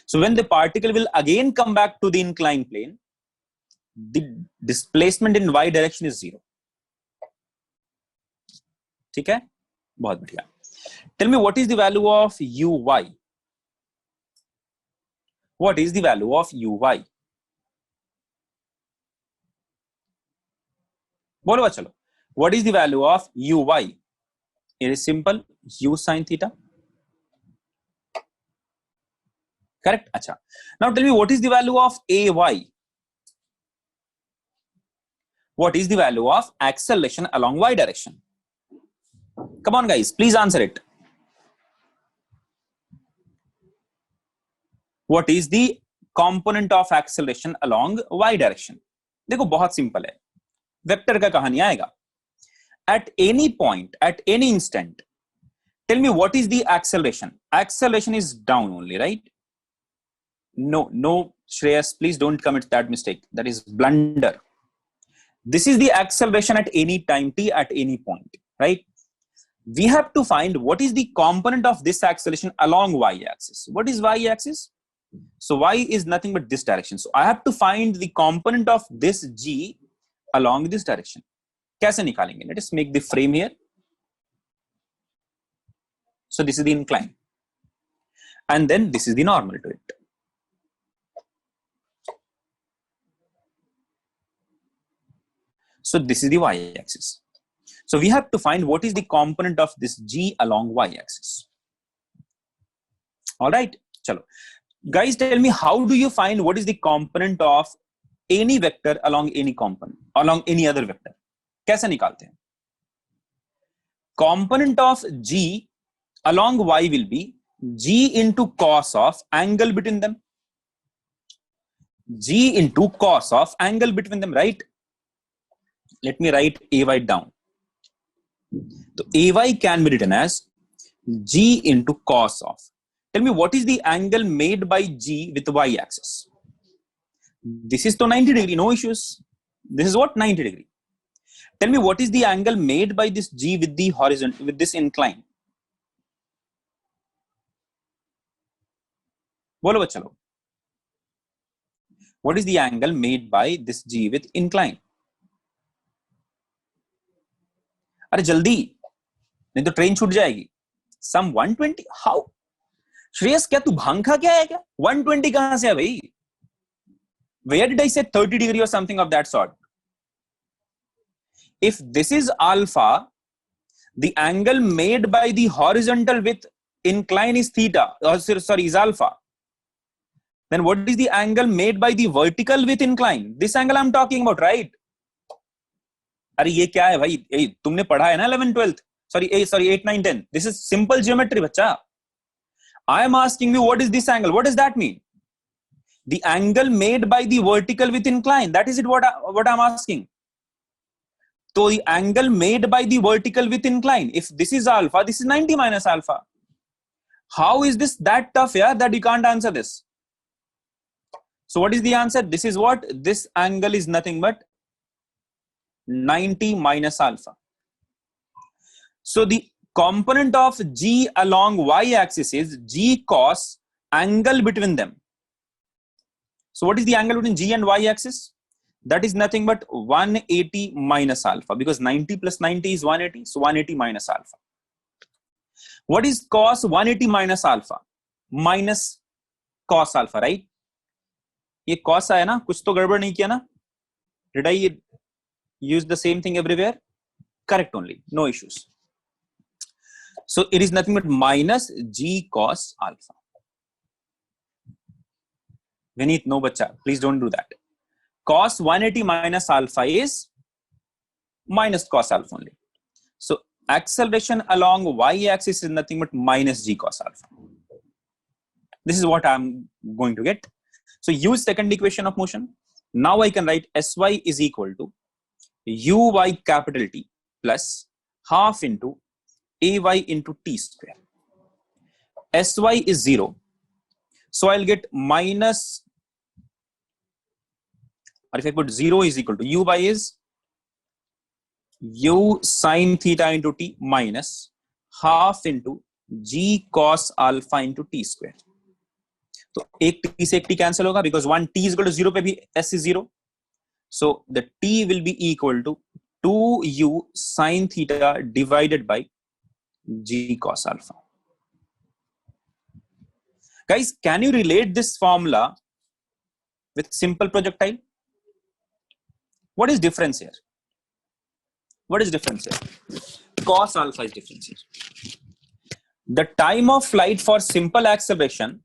So when the particle will again come back to the inclined plane, the displacement in y direction is zero. ठीक है, बहुत बढ़िया. Tell me what is the value of uy? What is the value of uy? बोलो बच्चा लोग, what is the value of uy? It is simple, u sin theta. Correct? Acha. Now tell me what is the value of ay? What is the value of acceleration along y direction? Come on guys, please answer it. What is the component of acceleration along y direction? देखो बहुत simple है, vector का कहानी आएगा. At any point, at any instant, tell me what is the acceleration? Acceleration is down only, right? No, Shreyas, please don't commit that mistake. That is blunder. This is the acceleration at any time t at any point, right? We have to find what is the component of this acceleration along y-axis. What is y-axis? So y is nothing but this direction. So I have to find the component of this g along this direction. कैसे निकालेंगे? Let us make the frame here. So this is the incline, and then this is the normal to it. So this is the y-axis. So we have to find what is the component of this g along y-axis. All right, chalo. Guys, tell me how do you find what is the component of any vector along any component, along any other vector? कैसे निकालते हैं? Component of g along y will be g into cos of angle between them. G into cos of angle between them, right? Let me write ay down. So ay can be written as g into cos of. Tell me what is the angle made by g with y-axis? This is to 90 degree, no issues. This is what? 90 degree. Tell me what is the angle made by this g with the horizontal, with this incline? बोलो बच्चा लोग, what is the angle made by this g with incline? अरे जल्दी, नहीं तो train छूट जाएगी. Some 120? How? Shreyas क्या तू भांग खा क्या है क्या? 120 कहां से है भाई? Where did I say 30 degree or something of that sort? If this is alpha, the angle made by the horizontal with incline is theta, is alpha. Then what is the angle made by the vertical with incline? This angle I'm talking about, right? अरे ये क्या है भाई? तुमने पढ़ा है ना 11th 12th? Sorry 8 9 10. This is simple geometry बच्चा. I am asking you what is this angle? What does that mean? The angle made by the vertical with incline. That is it. What I'm asking. So the angle made by the vertical with incline. If this is alpha, this is 90 minus alpha. How is this that tough? Yeah, that you can't answer this. So what is the answer? This is what? This angle is nothing but 90 minus alpha. So the component of G along y-axis is G cos angle between them. So what is the angle between G and y-axis? That is nothing but 180 minus alpha, because 90 plus 90 is 180. So 180 minus alpha. What is cos 180 minus alpha? Minus cos alpha, right? ये cos आया ना, कुछ तो गड़बड़ नहीं किया ना? Did I use the same thing everywhere? Correct only, no issues. So it is nothing but minus G cos alpha. Vineet, no bacha, please don't do that. Cos 180 minus alpha is minus cos alpha only. So acceleration along y-axis is nothing but minus G cos alpha. This is what I'm going to get. So use second equation of motion. Now I can write Sy is equal to Uy capital T plus half into Ay into T square. Sy is 0. So I'll get minus, or if I put 0 is equal to Uy is U sin theta into T minus half into G cos alpha into T square. तो एक t से एक t cancel होगा, because one t is equal to 0 पे भी s is 0. So the t will be equal to 2u sin theta divided by G cos alpha. Guys, can you relate this formula with simple projectile? What is difference here? What is difference here? Cos alpha is difference here. The time of flight for simple acceleration,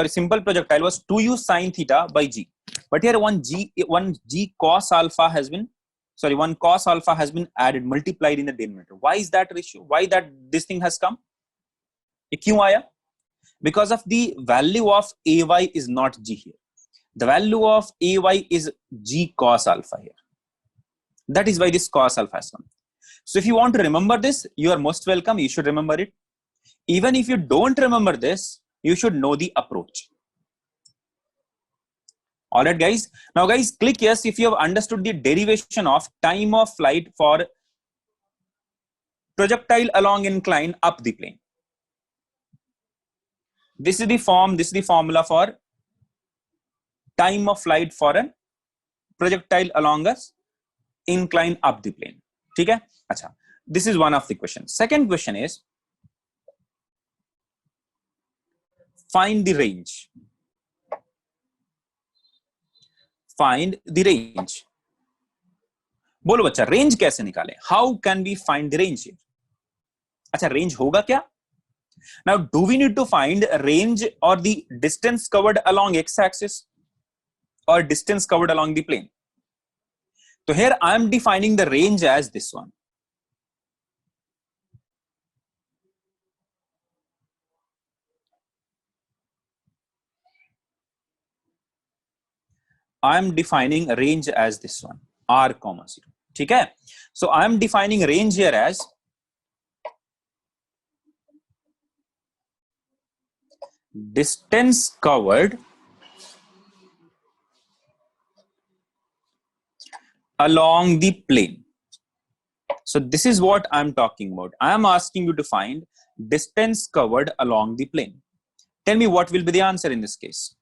simple projectile was 2u sin theta by g. But here one cos alpha has been added, multiplied in the denominator. Why is that ratio? Why that this thing has come? ये क्यों आया? Because of the value of ay is not g here. The value of ay is g cos alpha here. That is why this cos alpha has come. So if you want to remember this, you are most welcome. You should remember it. Even if you don't remember this, you should know the approach. All right, guys. Now, guys, click yes if you have understood the derivation of time of flight for projectile along incline up the plane. This is the formula for time of flight for a projectile along a incline up the plane. ठीक है? अच्छा. This is one of the questions. Second question is, find the range. Find the range. बोलो बच्चा, range कैसे निकालें? How can we find the range here? अच्छा, range होगा क्या? Now, do we need to find range or the distance covered along x-axis or distance covered along the plane? So here I am defining the range as this one. I am defining range as this one, r comma 0. ठीक है? So I am defining range here as distance covered along the plane. So this is what I'm talking about. I am asking you to find distance covered along the plane. Tell me what will be the answer in this case.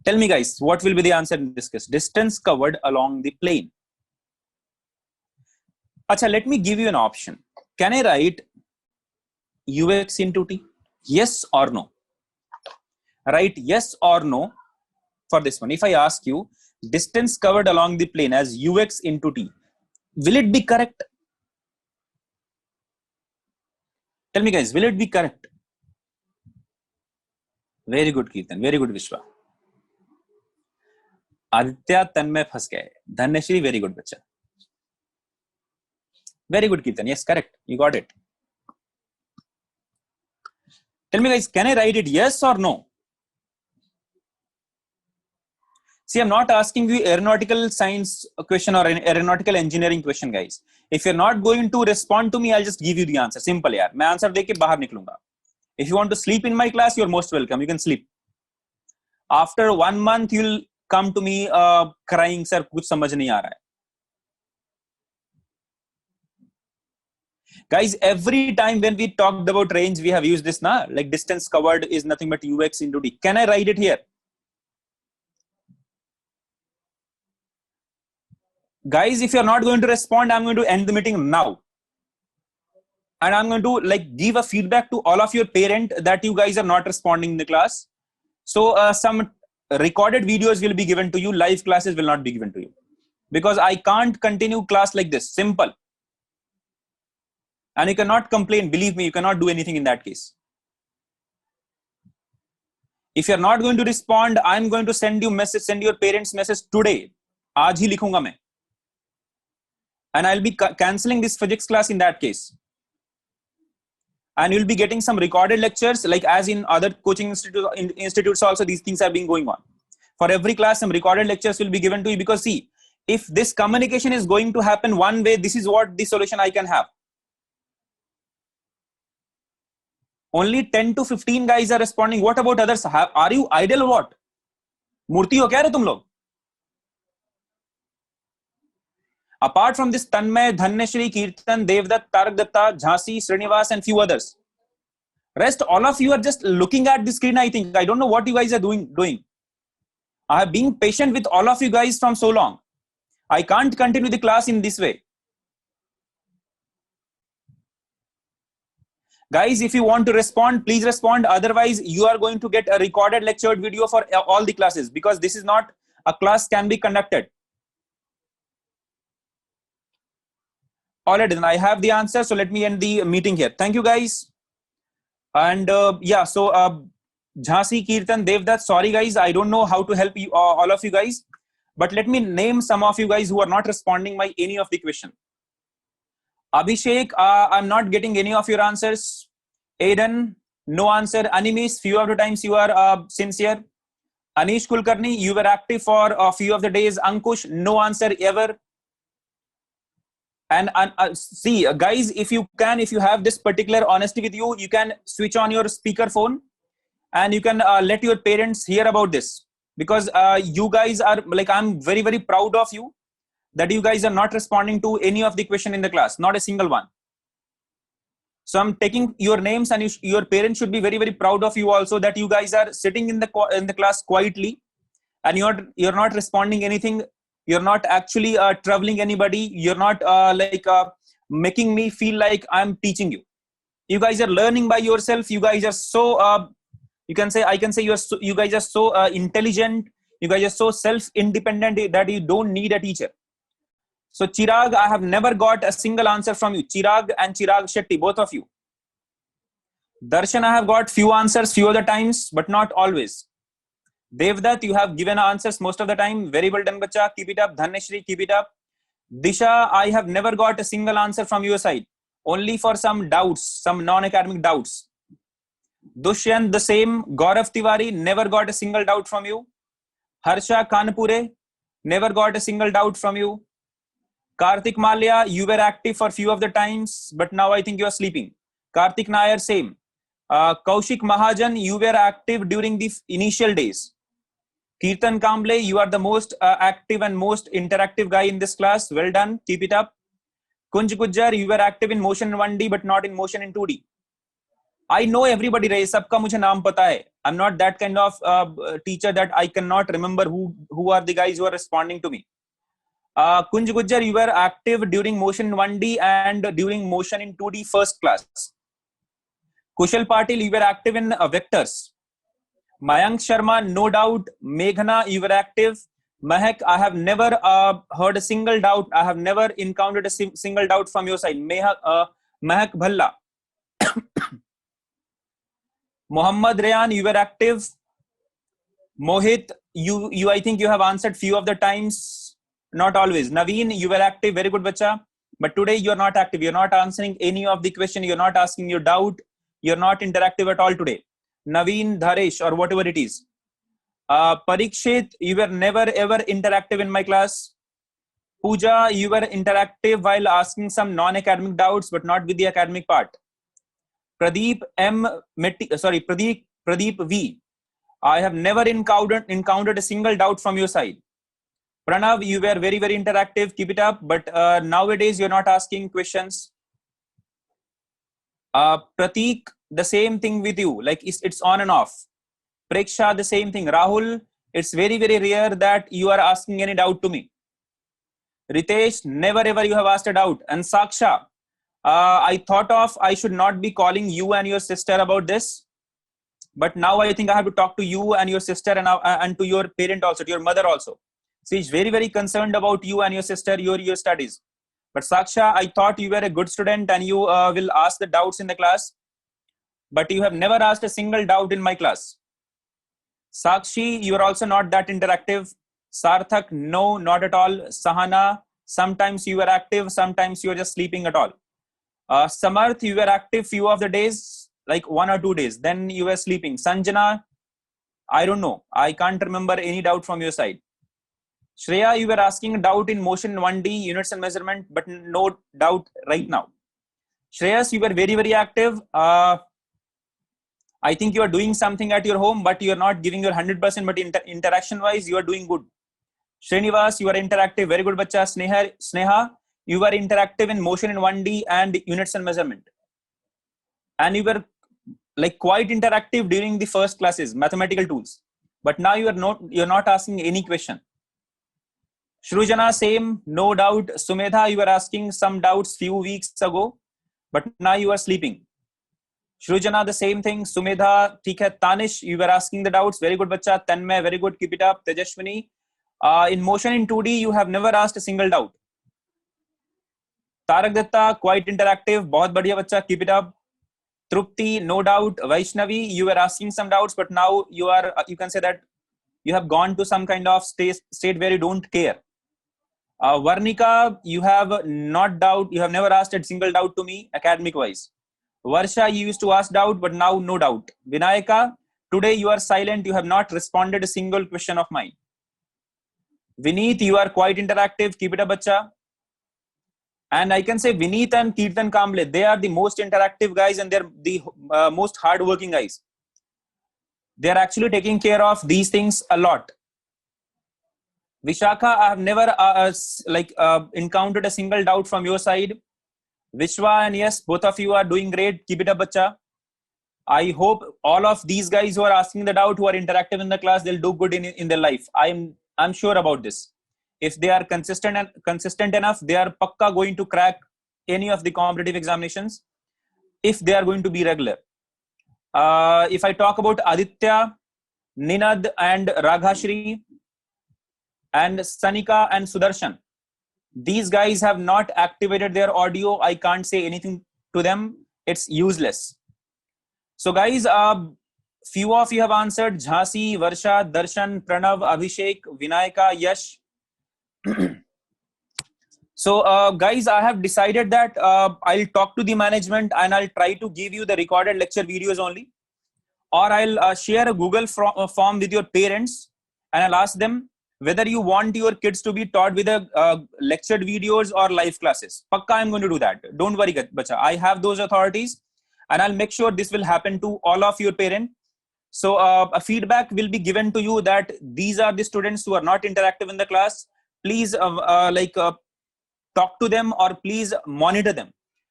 Tell me, guys, what will be the answer in this case? Distance covered along the plane. Acha, let me give you an option. Can I write ux into t? Yes or no? Write yes or no for this one. If I ask you distance covered along the plane as ux into t, will it be correct? Tell me, guys, will it be correct? Very good, Keertan. Very good, Vishwa. Aditya Tanmay फंस गए. Dhanashri, very good, बच्चा. Very good, Keertan. Yes, correct. You got it. Tell me guys, can I write it yes or no? See, I'm not asking you aeronautical science question or an aeronautical engineering question, guys. If you're not going to respond to me, I'll just give you the answer. Simple, yaar. मैं answer देके बाहर निकलूंगा. If you want to sleep in my class, you're most welcome. You can sleep. After 1 month, you'll come to me crying, sir, कुछ समझ नहीं आ रहा है. Guys, every time when we talked about range, we have used this, na? Like distance covered is nothing but ux into d. Can I write it here? Guys, if you're not going to respond, I'm going to end the meeting now. And I'm going to like give a feedback to all of your parent that you guys are not responding in the class. So some recorded videos will be given to you. Live classes will not be given to you. Because I can't continue class like this. Simple. And you cannot complain. Believe me, you cannot do anything in that case. If you're not going to respond, I'm going to send you message, send your parents message today. आज ही लिखूंगा मैं. And I'll be cancelling this physics class in that case. And you'll be getting some recorded lectures, like as in other coaching institutes also, these things are being going on. For every class, some recorded lectures will be given to you, because see, if this communication is going to happen one way, this is what the solution I can have. Only 10 to 15 guys are responding. What about others? Are you idle or what? Murti ho kya re tum log? Apart from this, Tanmay, Dhanyashri, Kirtan, Devdutt, Tarak Datta, Jhansi, Srinivas, and few others. Rest, all of you are just looking at the screen, I think. I don't know what you guys are doing. I have been patient with all of you guys from so long. I can't continue the class in this way. Guys, if you want to respond, please respond. Otherwise, you are going to get a recorded lectured video for all the classes, because this is not a class can be conducted. Alright, then I have the answer. So let me end the meeting here. Thank you, guys. And yeah, so Jhansi, Kirtan, Devdutt, sorry guys, I don't know how to help you, all of you guys. But let me name some of you guys who are not responding by any of the question. Abhishek, I'm not getting any of your answers. Aiden, no answer. Animesh, few of the times you are sincere. Anish Kulkarni, you were active for a few of the days. Ankush, no answer ever. And see, guys, if you have this particular honesty with you, you can switch on your speaker phone and you can let your parents hear about this, because you guys are like, I'm very, very proud of you that you guys are not responding to any of the question in the class, not a single one. So I'm taking your names, and your parents should be very, very proud of you also, that you guys are sitting in the class quietly and you're not responding anything. You're not actually troubling anybody. You're not making me feel like I'm teaching you. You guys are learning by yourself. You guys are so, I can say you guys are so intelligent. You guys are so self-independent that you don't need a teacher. So Chirag, I have never got a single answer from you. Chirag and Chirag Shetty, both of you. Darshan, I have got few answers, few of the times, but not always. Devdutt, you have given answers most of the time. Very well done, bacha. Keep it up. Dhanyashri, keep it up. Disha, I have never got a single answer from your side. Only for some doubts, some non-academic doubts. Dushyant, the same. Gaurav Tiwari, never got a single doubt from you. Harsha Kanpure, never got a single doubt from you. Karthik Malia, you were active for few of the times, but now I think you are sleeping. Karthik Nair, same. Kaushik Mahajan, you were active during the initial days. Kirtan Kamble, you are the most active and most interactive guy in this class. Well done. Keep it up. Kunj Gujjar, you were active in motion in 1D, but not in motion in 2D. I know everybody, Ray. Sabka mujhe naam pata hai. I'm not that kind of teacher that I cannot remember who are the guys who are responding to me. Kunj Gujjar, you were active during motion in 1D and during motion in 2D first class. Kushal Patil, you were active in vectors. Mayank Sharma, no doubt. Meghna, you were active. Mahek, I have never heard a single doubt. I have never encountered a single doubt from your side. Mahek Bhalla. Muhammad Rayan, you were active. Mohit, you I think you have answered few of the times, not always. Naveen, you were active. Very good, bacha. But today you are not active. You're not answering any of the question. You're not asking your doubt. you're not interactive at all today. Naveen, Dharesh, or whatever it is. Parikshit, you were never ever interactive in my class. Pooja, you were interactive while asking some non-academic doubts, but not with the academic part. Pradeep Pradeep V. I have never encountered a single doubt from your side. Pranav, you were very, very interactive. Keep it up. But nowadays, you're not asking questions. Pratik, the same thing with you. Like it's on and off. Preksha, the same thing. Rahul, it's very, very rare that you are asking any doubt to me. Ritesh, never ever you have asked a doubt. And Saksha, I thought of I should not be calling you and your sister about this. But now I think I have to talk to you and your sister and to your parent also, to your mother also. She's very, very concerned about you and your sister, your studies. But Saksha, I thought you were a good student and you will ask the doubts in the class. But you have never asked a single doubt in my class. Sakshi, you are also not that interactive. Sarthak, no, not at all. Sahana, sometimes you were active, sometimes you were just sleeping at all. Samarth, you were active few of the days, like 1 or 2 days. Then you were sleeping. Sanjana, I don't know. I can't remember any doubt from your side. Shreya, you were asking a doubt in motion 1D, units and measurement, but no doubt right now. Shreyas, you were very, very active. I think you are doing something at your home, but you are not giving your 100%, but interaction-wise, you are doing good. Srinivas, you are interactive. Very good, bacha. Sneha, you are interactive in motion in 1D and units and measurement. And you were like quite interactive during the first classes, mathematical tools. But now you're not asking any question. Shrujana, same, no doubt. Sumedha, you were asking some doubts few weeks ago, but now you are sleeping. Shrujana, the same thing. Sumedha, theek hai. Tanish, you were asking the doubts. Very good, bacha. Tanmay, very good. Keep it up. Tejashwini, in motion in 2D, you have never asked a single doubt. Tarak Datta, quite interactive. Bahut badhiya, bacha. Keep it up. Trupti, no doubt. Vaishnavi, you were asking some doubts, but now you can say that you have gone to some kind of state where you don't care. Varnika, you have never asked a single doubt to me academic wise. Varsha, you used to ask doubt, but now no doubt. Vinayaka, today you are silent. You have not responded a single question of mine. Vineet, you are quite interactive. Keep it up, bacha. And I can say Vineet and Kirtan Kamble, they are the most interactive guys and they're the most hardworking guys. They're actually taking care of these things a lot. Vishakha, I have never encountered a single doubt from your side. Vishwa, and yes, both of you are doing great. Keep it up, bacha. I hope all of these guys who are asking the doubt, who are interactive in the class, they'll do good in their life. I'm sure about this. If they are consistent enough, they are pakka going to crack any of the competitive examinations if they are going to be regular. If I talk about Aditya, Ninad and Raghashri and Sanika and Sudarshan, these guys have not activated their audio. I can't say anything to them. It's useless. So guys, few of you have answered. Jhansi, Varsha, Darshan, Pranav, Abhishek, Vinayaka, Yash. So guys, I have decided that I'll talk to the management and I'll try to give you the recorded lecture videos only. Or I'll share a Google form with your parents and I'll ask them whether you want your kids to be taught with lectured videos or live classes. Pakka, I'm going to do that. Don't worry, bacha. I have those authorities and I'll make sure this will happen to all of your parents. So a feedback will be given to you that these are the students who are not interactive in the class. Please talk to them or please monitor them.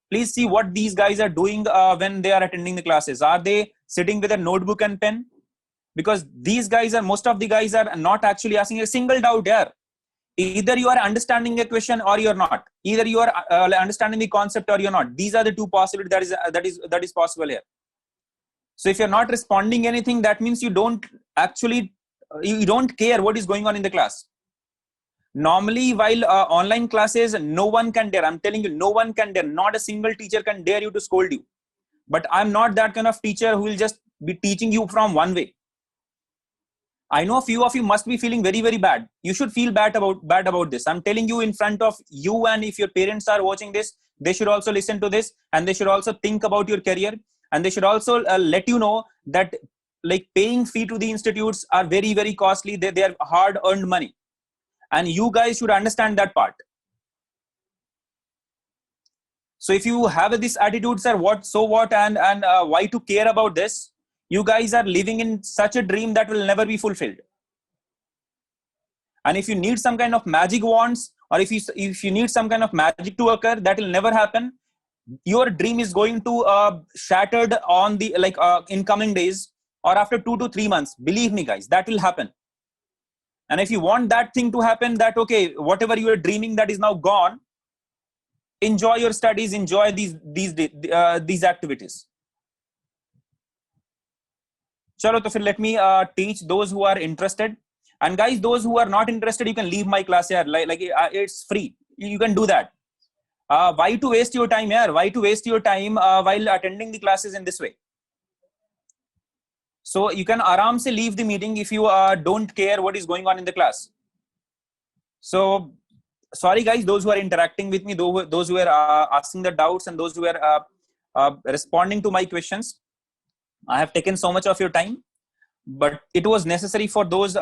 Please see what these guys are doing when they are attending the classes. Are they sitting with a notebook and pen? Because most of the guys are not actually asking a single doubt here. Either you are understanding a question or you're not. Either you are understanding the concept or you're not. These are the two possibilities that is possible here. So if you're not responding anything, that means you don't care what is going on in the class. Normally, while online classes, no one can dare. I'm telling you, no one can dare. Not a single teacher can dare you to scold you. But I'm not that kind of teacher who will just be teaching you from one way. I know a few of you must be feeling very, very bad. You should feel bad about this. I'm telling you in front of you, and if your parents are watching this, they should also listen to this and they should also think about your career. and they should also let you know that like paying fee to the institutes are very, very costly. They are hard earned money, and you guys should understand that part. So if you have this attitude, sir, what, so what, and why to care about this? You guys are living in such a dream that will never be fulfilled. And if you need some kind of magic wands, or if you need some kind of magic to occur, that will never happen. Your dream is going to shattered on the in coming days, or after 2 to 3 months. Believe me, guys, that will happen. And if you want that thing to happen, that okay, whatever you are dreaming that is now gone, enjoy your studies, enjoy these activities. Chalo, to let me teach those who are interested. And guys, those who are not interested, you can leave my class here. It's free. You can do that. Why to waste your time here? Why to waste your time while attending the classes in this way? So you can aram se leave the meeting if you don't care what is going on in the class. So sorry guys, those who are interacting with me, those who are asking the doubts, and those who are responding to my questions. I have taken so much of your time, but it was necessary for those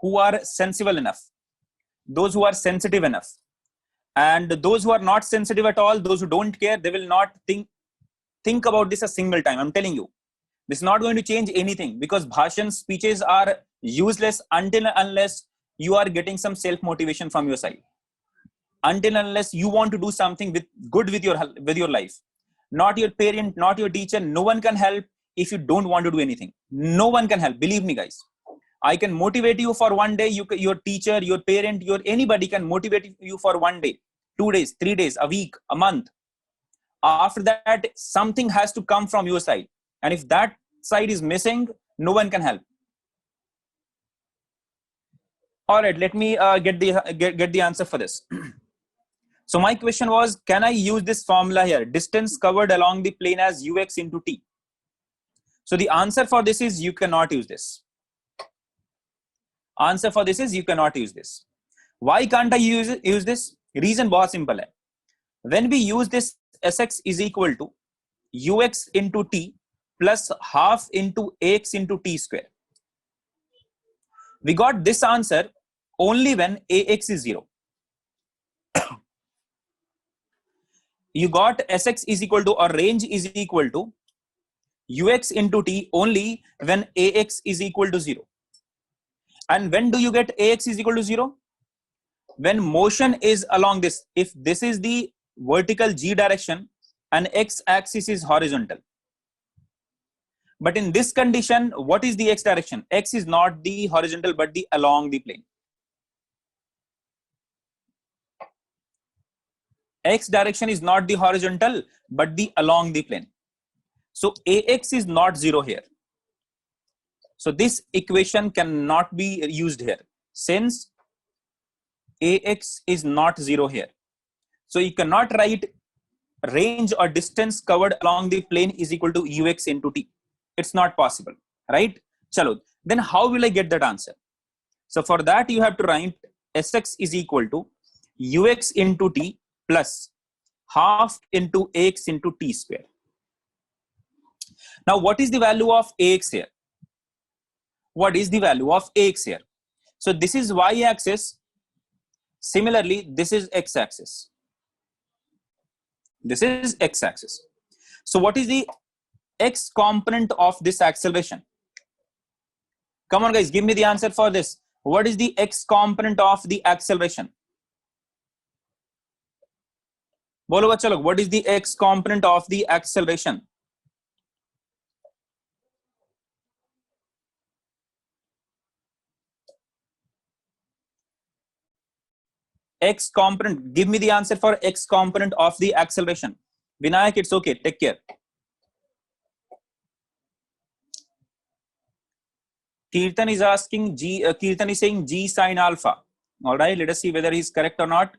who are sensible enough, those who are sensitive enough. And those who are not sensitive at all, those who don't care, they will not think about this a single time. I'm telling you, this is not going to change anything, because bhashan speeches are useless until unless you are getting some self-motivation from your side. Until unless you want to do something good with your life. Not your parent, not your teacher. No one can help if you don't want to do anything. No one can help. Believe me, guys. I can motivate you for one day. Your teacher, your parent, anybody can motivate you for one day, 2 days, 3 days, a week, a month. After that, something has to come from your side. And if that side is missing, no one can help. All right, let me get the answer for this. So my question was, can I use this formula here? Distance covered along the plane as ux into t. So the answer for this is you cannot use this. Answer for this is you cannot use this. Why can't I use this? Reason बहुत simple है. When we use this sx is equal to ux into t plus half into ax into t square. We got this answer only when ax is 0. You got sx is equal to, or range is equal to ux into t only when ax is equal to 0. And when do you get ax is equal to 0? When motion is along this. If this is the vertical g direction and x axis is horizontal. But in this condition, what is the x direction? X is not the horizontal but the along the plane. X direction is not the horizontal but the along the plane. So ax is not 0 here. So this equation cannot be used here since ax is not 0 here. So you cannot write range or distance covered along the plane is equal to ux into t. It's not possible, right? Chalo. Then how will I get that answer? So for that you have to write sx is equal to ux into t plus half into ax into t square. Now what is the value of ax here? What is the value of ax here? So this is y-axis. Similarly, this is x-axis. This is x-axis. So what is the x component of this acceleration? Come on guys, give me the answer for this. What is the x component of the acceleration? Bolo bachcha log, what is the x component of the acceleration? X component, give me the answer for x component of the acceleration. Vinayak, it's okay, take care. Kirtan is asking Kirtan is saying g sine alpha. All right, let us see whether he's correct or not.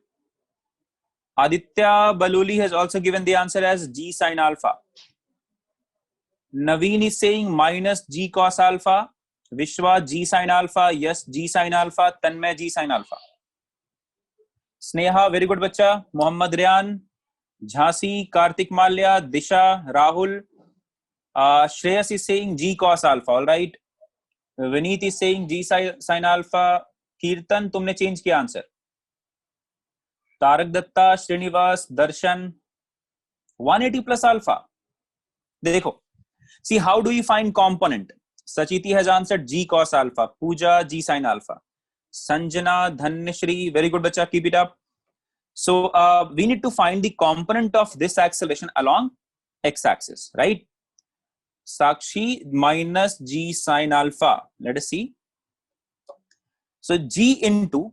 Aditya Baluli has also given the answer as g sine alpha. Naveen is saying minus g cos alpha. Vishwa g sine alpha. Yes, g sine alpha. Tanmay g sine alpha. Sneha, very good bachcha. Muhammad Ryan, Jhansi, Kartik Malya, Disha, Rahul, Shreyas is saying G cos alpha. All right. Vineet is saying G sin alpha. Kirtan, तुमने change किया answer. Tarak Dutta, Srinivas, दर्शन, 180 plus alpha. देखो, see how do you find component? Sachiti has answered G cos alpha. Pooja, G sin alpha. Sanjana, Dhanyashri, very good bacha, keep it up. So we need to find the component of this acceleration along x-axis, right? Sakshi minus G sin alpha. Let us see. So G into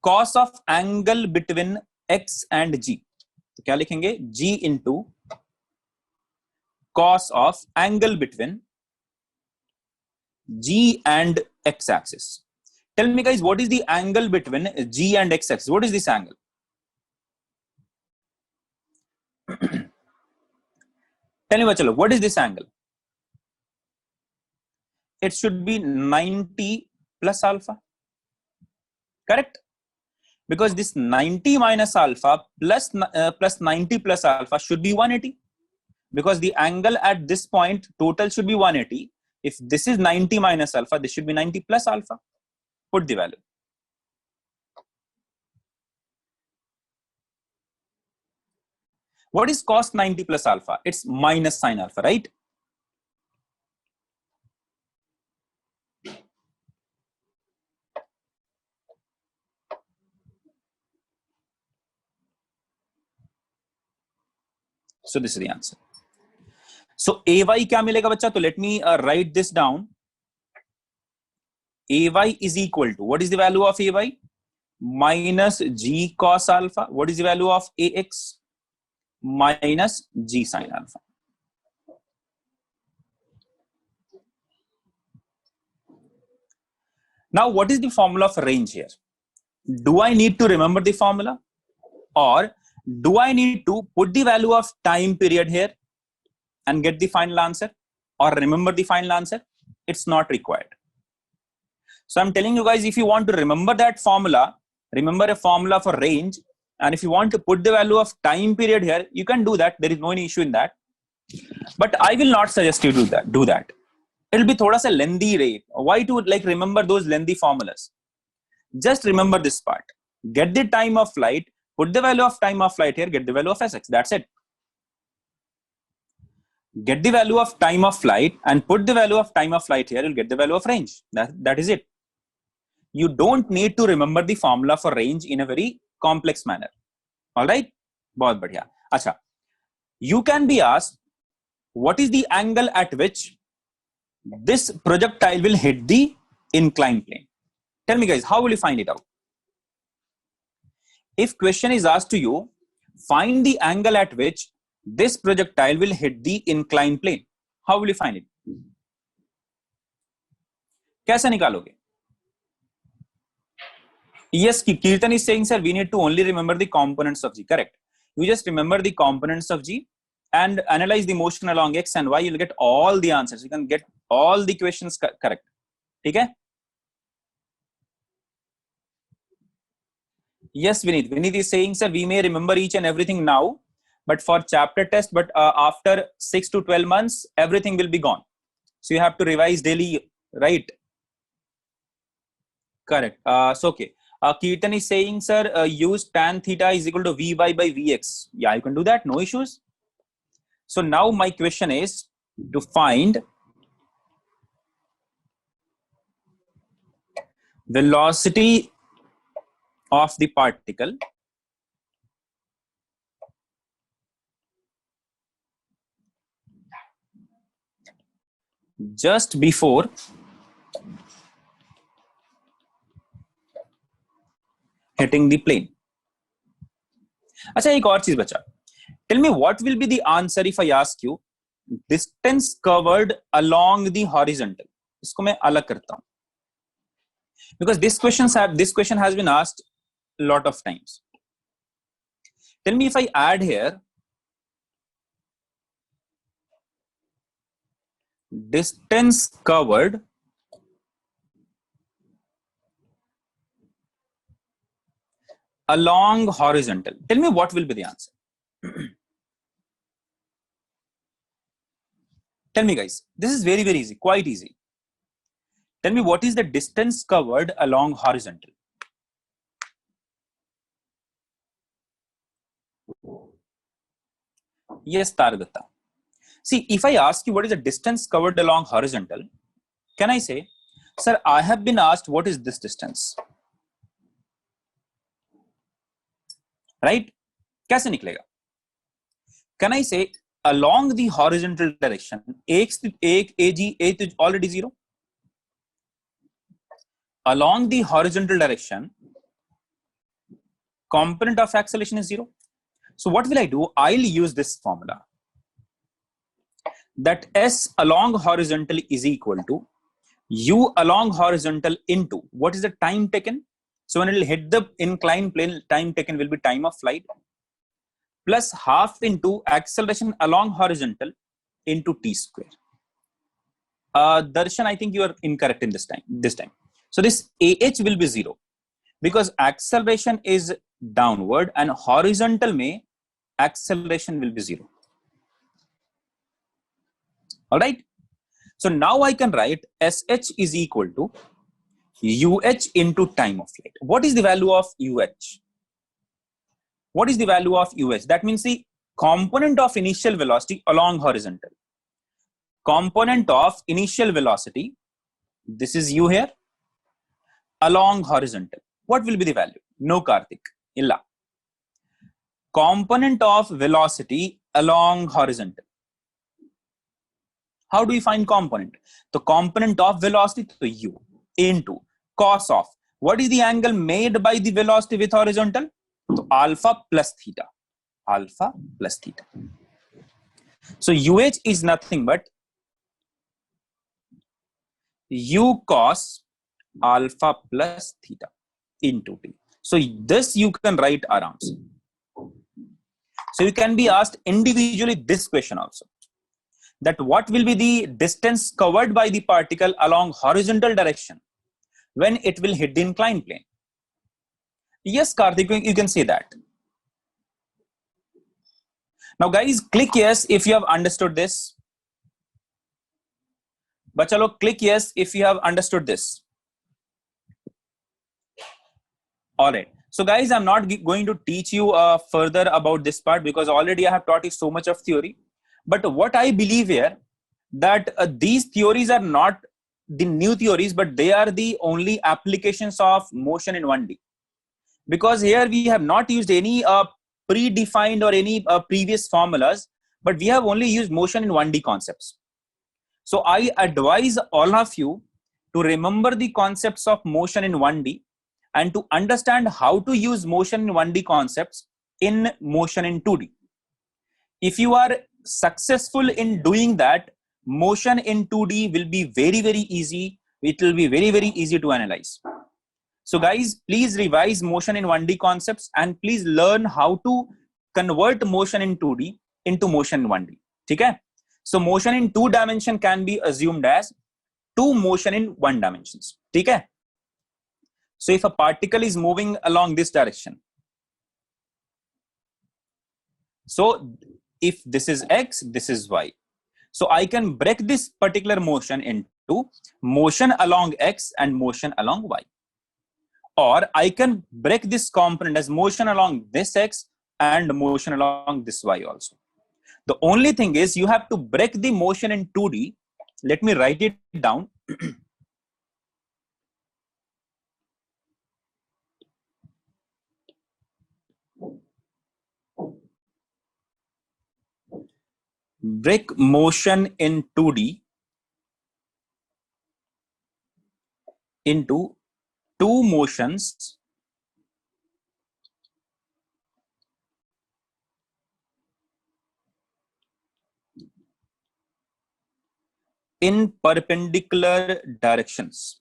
cos of angle between x and G. तो क्या लिखेंगे? G into cos of angle between G and x-axis. Tell me guys, what is the angle between G and x-axis? What is this angle? Tell me chalo, what is this angle? It should be 90 plus alpha. Correct? Because this 90 minus alpha plus 90 plus alpha should be 180. Because the angle at this point total should be 180. If this is 90 minus alpha, this should be 90 plus alpha. Put the value. What is cos 90 plus alpha? It's minus sin alpha, right? So this is the answer. So AY क्या मिलेगा बच्चा? तो let me write this down. AY is equal to, what is the value of AY? Minus G cos alpha. What is the value of AX? Minus G sin alpha. Now what is the formula for range here? Do I need to remember the formula? Or do I need to put the value of time period here and get the final answer, or remember the final answer? It's not required. So I'm telling you guys, if you want to remember that formula, remember a formula for range, and if you want to put the value of time period here, you can do that. There is no issue in that. But I will not suggest you do that. It'll be thoda sa lengthy rate. Why to remember those lengthy formulas? Just remember this part. Get the time of flight, put the value of time of flight here, get the value of Sx. That's it. Get the value of time of flight and put the value of time of flight here, you'll get the value of range. That is it. You don't need to remember the formula for range in a very complex manner. All right? बहुत बढ़िया. अच्छा. You can be asked, what is the angle at which this projectile will hit the inclined plane? Tell me guys, how will you find it out? If question is asked to you, find the angle at which this projectile will hit the inclined plane, how will you find it? कैसे निकालोगे? Yes, Kirtan is saying, sir, we need to only remember the components of G. Correct. You just remember the components of G and analyze the motion along X and Y. You'll get all the answers. You can get all the questions correct. Okay? Yes, Vineet. Vineet is saying, sir, we may remember each and everything now, but for chapter test, but after 6 to 12 months, everything will be gone. So you have to revise daily, right? Correct. So, okay. Kirtan is saying, sir, use tan theta is equal to Vy by Vx. Yeah, you can do that. No issues. So now my question is to find velocity of the particle just before hitting the plane. अच्छा, एक और चीज बचा. Tell me what will be the answer if I ask you distance covered along the horizontal. इसको मैं अलग करता हूं. Because this question has been asked a lot of times. Tell me if I add here distance covered along horizontal. Tell me what will be the answer. Tell me guys, this is very, very easy, quite easy. Tell me what is the distance covered along horizontal? Yes, Targata. See, if I ask you what is the distance covered along horizontal, can I say, sir, I have been asked what is this distance? Right? कैसे निकलेगा? Can I say along the horizontal direction, AG is already 0. Along the horizontal direction, component of acceleration is 0. So what will I do? I'll use this formula. That S along horizontal is equal to U along horizontal into, what is the time taken? So when it will hit the inclined plane, time taken will be time of flight, plus half into acceleration along horizontal into t square. Darshan, I think you are incorrect in this time. So this AH will be 0 because acceleration is downward and horizontal may acceleration will be 0. All right. So now I can write SH is equal to UH into time of flight. What is the value of UH? What is the value of UH? That means the component of initial velocity along horizontal. Component of initial velocity, this is U here, along horizontal. What will be the value? No, Karthik. Illa. Component of velocity along horizontal. How do we find component? The component of velocity to U into cos of. What is the angle made by the velocity with horizontal? So alpha plus theta. Alpha plus theta. So UH is nothing but U cos alpha plus theta into T. So this you can write around. So you can be asked individually this question also. That what will be the distance covered by the particle along horizontal direction when it will hit the inclined plane? Yes, Karthik, you can say that. Now guys, click yes if you have understood this. Bachalo, click yes if you have understood this. All right. So guys, I'm not going to teach you further about this part because already I have taught you so much of theory. But what I believe here, that these theories are not the new theories, but they are the only applications of motion in 1D. Because here we have not used any predefined or any previous formulas, but we have only used motion in 1D concepts. So I advise all of you to remember the concepts of motion in 1D and to understand how to use motion in 1D concepts in motion in 2D. If you are successful in doing that, motion in 2D will be very, very easy. It will be very, very easy to analyze. So guys, please revise motion in 1D concepts and please learn how to convert motion in 2D into motion in 1D. Okay? So motion in 2 dimension can be assumed as 2 motion in 1 dimensions. Okay? So if a particle is moving along this direction, so if this is X, this is Y. So I can break this particular motion into motion along X and motion along Y. Or I can break this component as motion along this X and motion along this Y also. The only thing is you have to break the motion in 2D. Let me write it down. Break motion in 2D into 2 motions in perpendicular directions.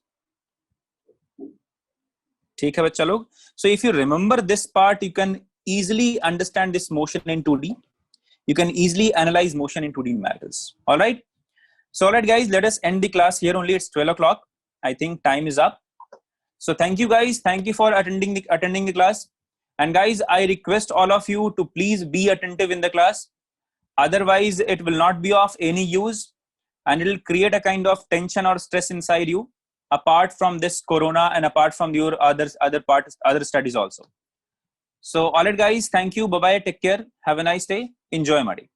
ठीक है बच्चा लोग? So if you remember this part, you can easily understand this motion in 2D. You can easily analyze motion in 2D numericals. All right. So all right, guys, let us end the class here. Only it's 12 o'clock. I think time is up. So thank you, guys. Thank you for attending the class. And guys, I request all of you to please be attentive in the class. Otherwise, it will not be of any use. and it'll create a kind of tension or stress inside you, apart from this corona and apart from your other studies also. So all right guys, thank you, bye bye, take care, have a nice day, enjoy Madi.